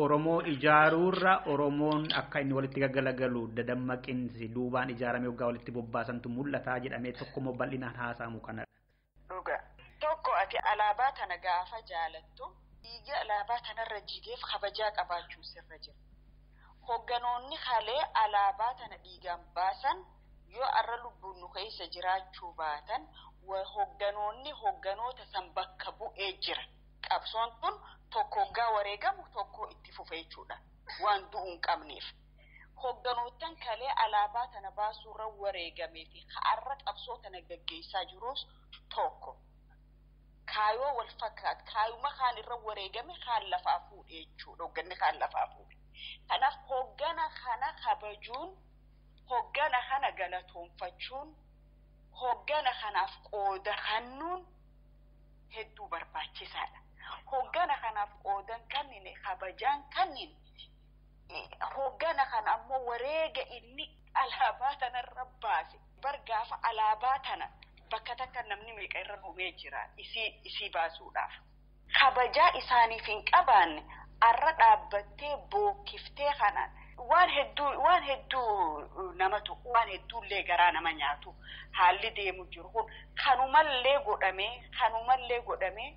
Oromoo ijaaruurra Oromoon akka inni walitti gaggalagalu dadammaqinsi duubaan ijaaramee waggaa walitti bobbaasantu mul'ataa jedhamee tokko bal'inaan haasa'amu kana. Dhuga tokko ati alaabaa tana gaafa jaalattu dhiiga alaabaa tanarra jigeef kabajaa qabaachuu sirra jira. Hogganoonni halee alaabaa tana dhiigaan baasan yoo arra lubbuun nu keessa jiraachuu baatan hogganoonni hogganoota san bakka bu'ee jira. Qabsoon tun tokko hoggaa wareegamu tokko itti fufe jechuudha waan du'uu hin qabneef. hogganoottan kalee alaabaa tana baasuurra wareegamee fi ka'arra qabsoo tana gaggeessaa jirus tokko kaayoo wal fakkaatu kaayuma kaan irra wareegame kaan lafaa fuudhe jechuudha hogganni kaan lafaa fuudhe kanaaf hoggana kana kabajuun hoggana kana galatoonfachuun hoggana kanaaf qooda kennuun hedduu barbaachisaadha hoggana kanaaf qoodan kannine kabajaan kannine hoggana kana ammoo wareega inni alaabaa tanarra baase bargaafa alaabaa tana bakka takka namni meeqa irra dhumee jira isii baasuudhaaf kabajaa isaaniif hin qabaanne arra dhaabbattee bookiftee kanaan waan hedduu nama tuqu waan hedduullee garaa nama nyaatu haalli deemu jiru kun kanumallee godhamee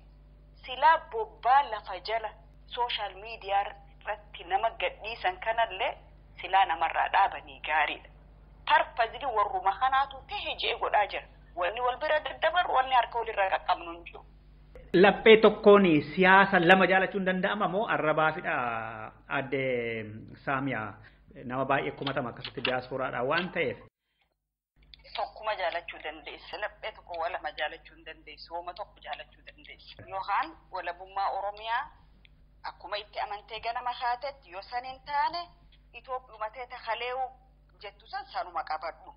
silaa bobbaa lafa jala social media irratti nama gadhiisan kanallee silaa namarraa dhaabanii gaariidha parpazili warruma kanaatu tahee jee godhaa jira wanni wal bira daddabaru wanni harka walirraa qaqqabnu hin jiru. Laphee tokkoon siyaasa lama jaalachuun danda'ama moo arrabaafidha adde Saamiyaa nama baay'ee kumatama akkasitti diyaasporaadha waan ta'eef. Tokkuma jaalachuu dandeessa laphee tokko waa lama jaalachuu hin dandeessu hooma tokko jaalachuu dandeessa yookaan walabummaa Oromiyaa akkuma itti amantee ganama haatetti yoo san hin taane Itoophiyaa takaleewu jettu sanuma qabadhu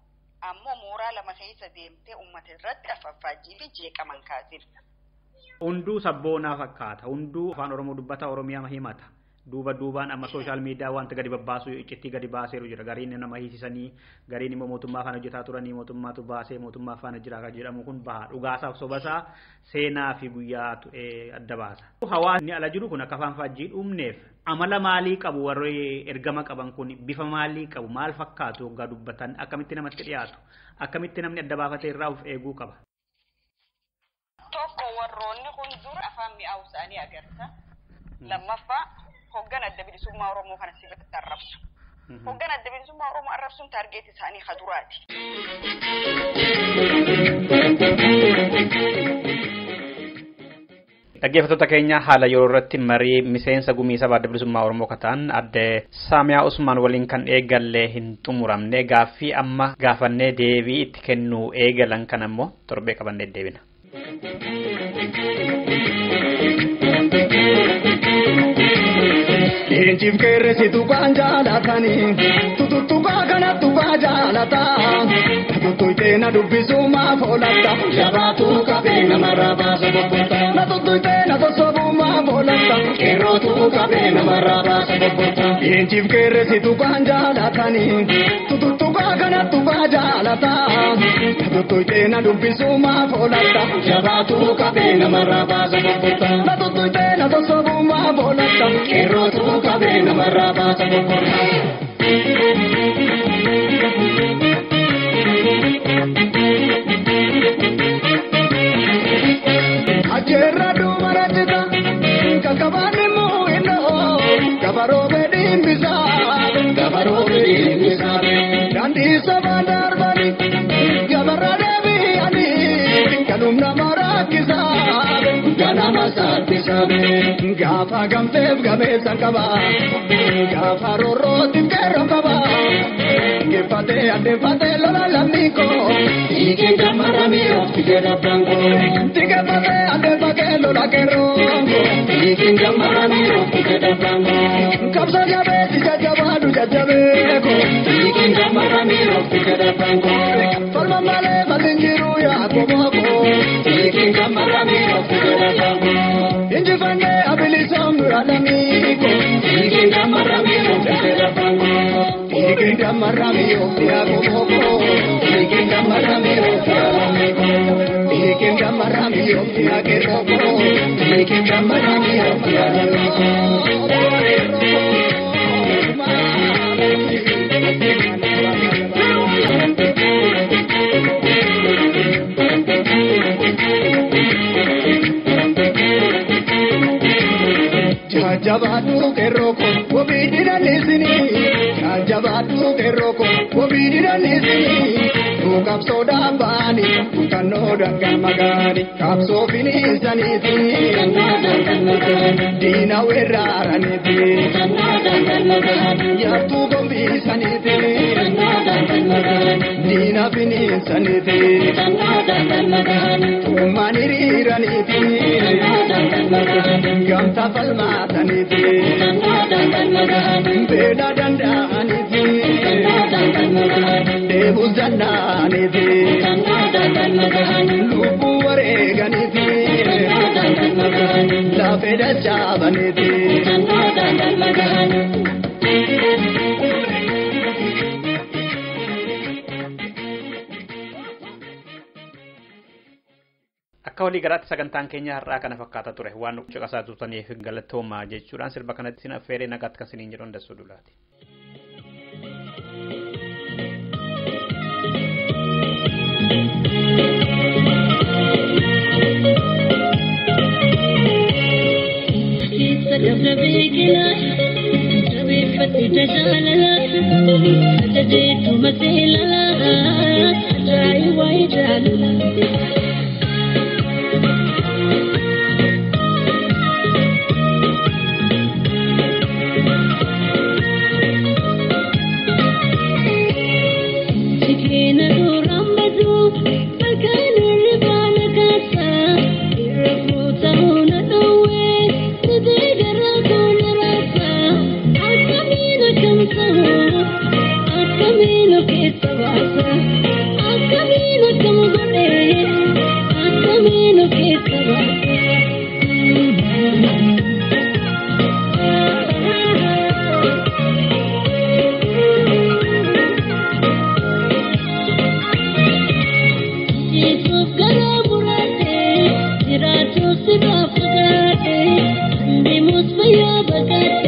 ammoo mooraa lama keessa deemtee uummata irratti affaajjii fi jeeqaman kaasir. Hunduu sabboonaa fakkaata hunduu afaan Oromoo dubbata Oromiyaa himata duubaan amma social media wanta gadi babbaasu iccitti gadi baaseeru jira gariin nama hiisisanii gariin immoo mootummaa kana hojjetaa turanii mootummaatu baasee mootummaa faana jira kan jedhamu kun baha dhugaasaaf sobasaa seenaa fi guyyaatu adda baasa. Hawaasni ala jiru kun akka afaan faajjii dhumneef amala maalii qabu warri ergama qaban kun bifa maalii qabu maal fakkaatu hoggaa dubbatan akkamitti namatti dhiyaatu akkamitti namni adda baafatee irraa of eeguu qaba. Tokko warroonni kun dura afaan mi'aawu isaanii agarta lammaffaa hoggan adda bilisummaa Oromoo kana sirriitti arrabsu. Hoggan adda bilisummaa Oromoo arrabsuun taargeet isaanii kaduraati. Dhaggeeffattoota keenya haala yeroo irratti marii miseensa gumii sabaa adda bilisummaa Oromoo kataan adde Saamiyaa Usmaan waliin kan eegallee hin xumuramne gaaffii amma gaafannee deebii itti kennuu eegalan kan ammoo torbee qabannee deebina. Injif keresi tukan jalatani tututuka kana tuka jalata tutuitena dubisuma folata jabatu kabena maraba sabota na tutuitena tosabuma folata kerotu kabena maraba sabota injif keresi tukan jalatani tututuka kana tuka jalata tutuitena dubisuma folata jabatu kabena maraba sabota na tutuitena tosabuma folata kerotu kabena maraba sabota Ajerra du marajita kakabani muino kabaro bedin bisa dandi sabandar bani kabara devi ani kanum namara kisa gana masar pisabe gafa gamtev game sankaba gafa roro tikero kaba gefate ande fate lola lamiko ikin jamara mio tikera bango tikapate ande fake lola kero ikin jamara mio tikera bango kapsa jabe jajabadu jajabe ko ikin jamara mio tikera bango forma male malingiru ya komoko ikin jamara mio tikera bango injifane abilisam alamiko ikin jamara mio tikera bango ikin jamara mio ya komoko ikin jamara mio ikin jamara mio ya keroko ikin jamara mio ya Jabatu keroko wabidira nesini jabatu keroko wabidira nesini tukap soda bani fannoo dangan magaani qabsoo finiinsaniiti diina weeraraniiti yaattuu gombiisaniiti diina finiinsaniiti ummaan hiriiraniiti gamta falmaataniiti beela danda'aniiti deebuu zannaaniiti lubbuu wareeganiiti lafee dachaabaniiti. Akka walii garaatti sagantaan keenya har'aa kana fakkaata ture waan nu caqasaa turtaniif galatoomaa jechuudhaan sirba kanatti sin affeeree nagaatti kan siniin jedhu Dassuu Dulaati. Jiraatu si baafagaadhe, deemus fayyaa bagaadhe.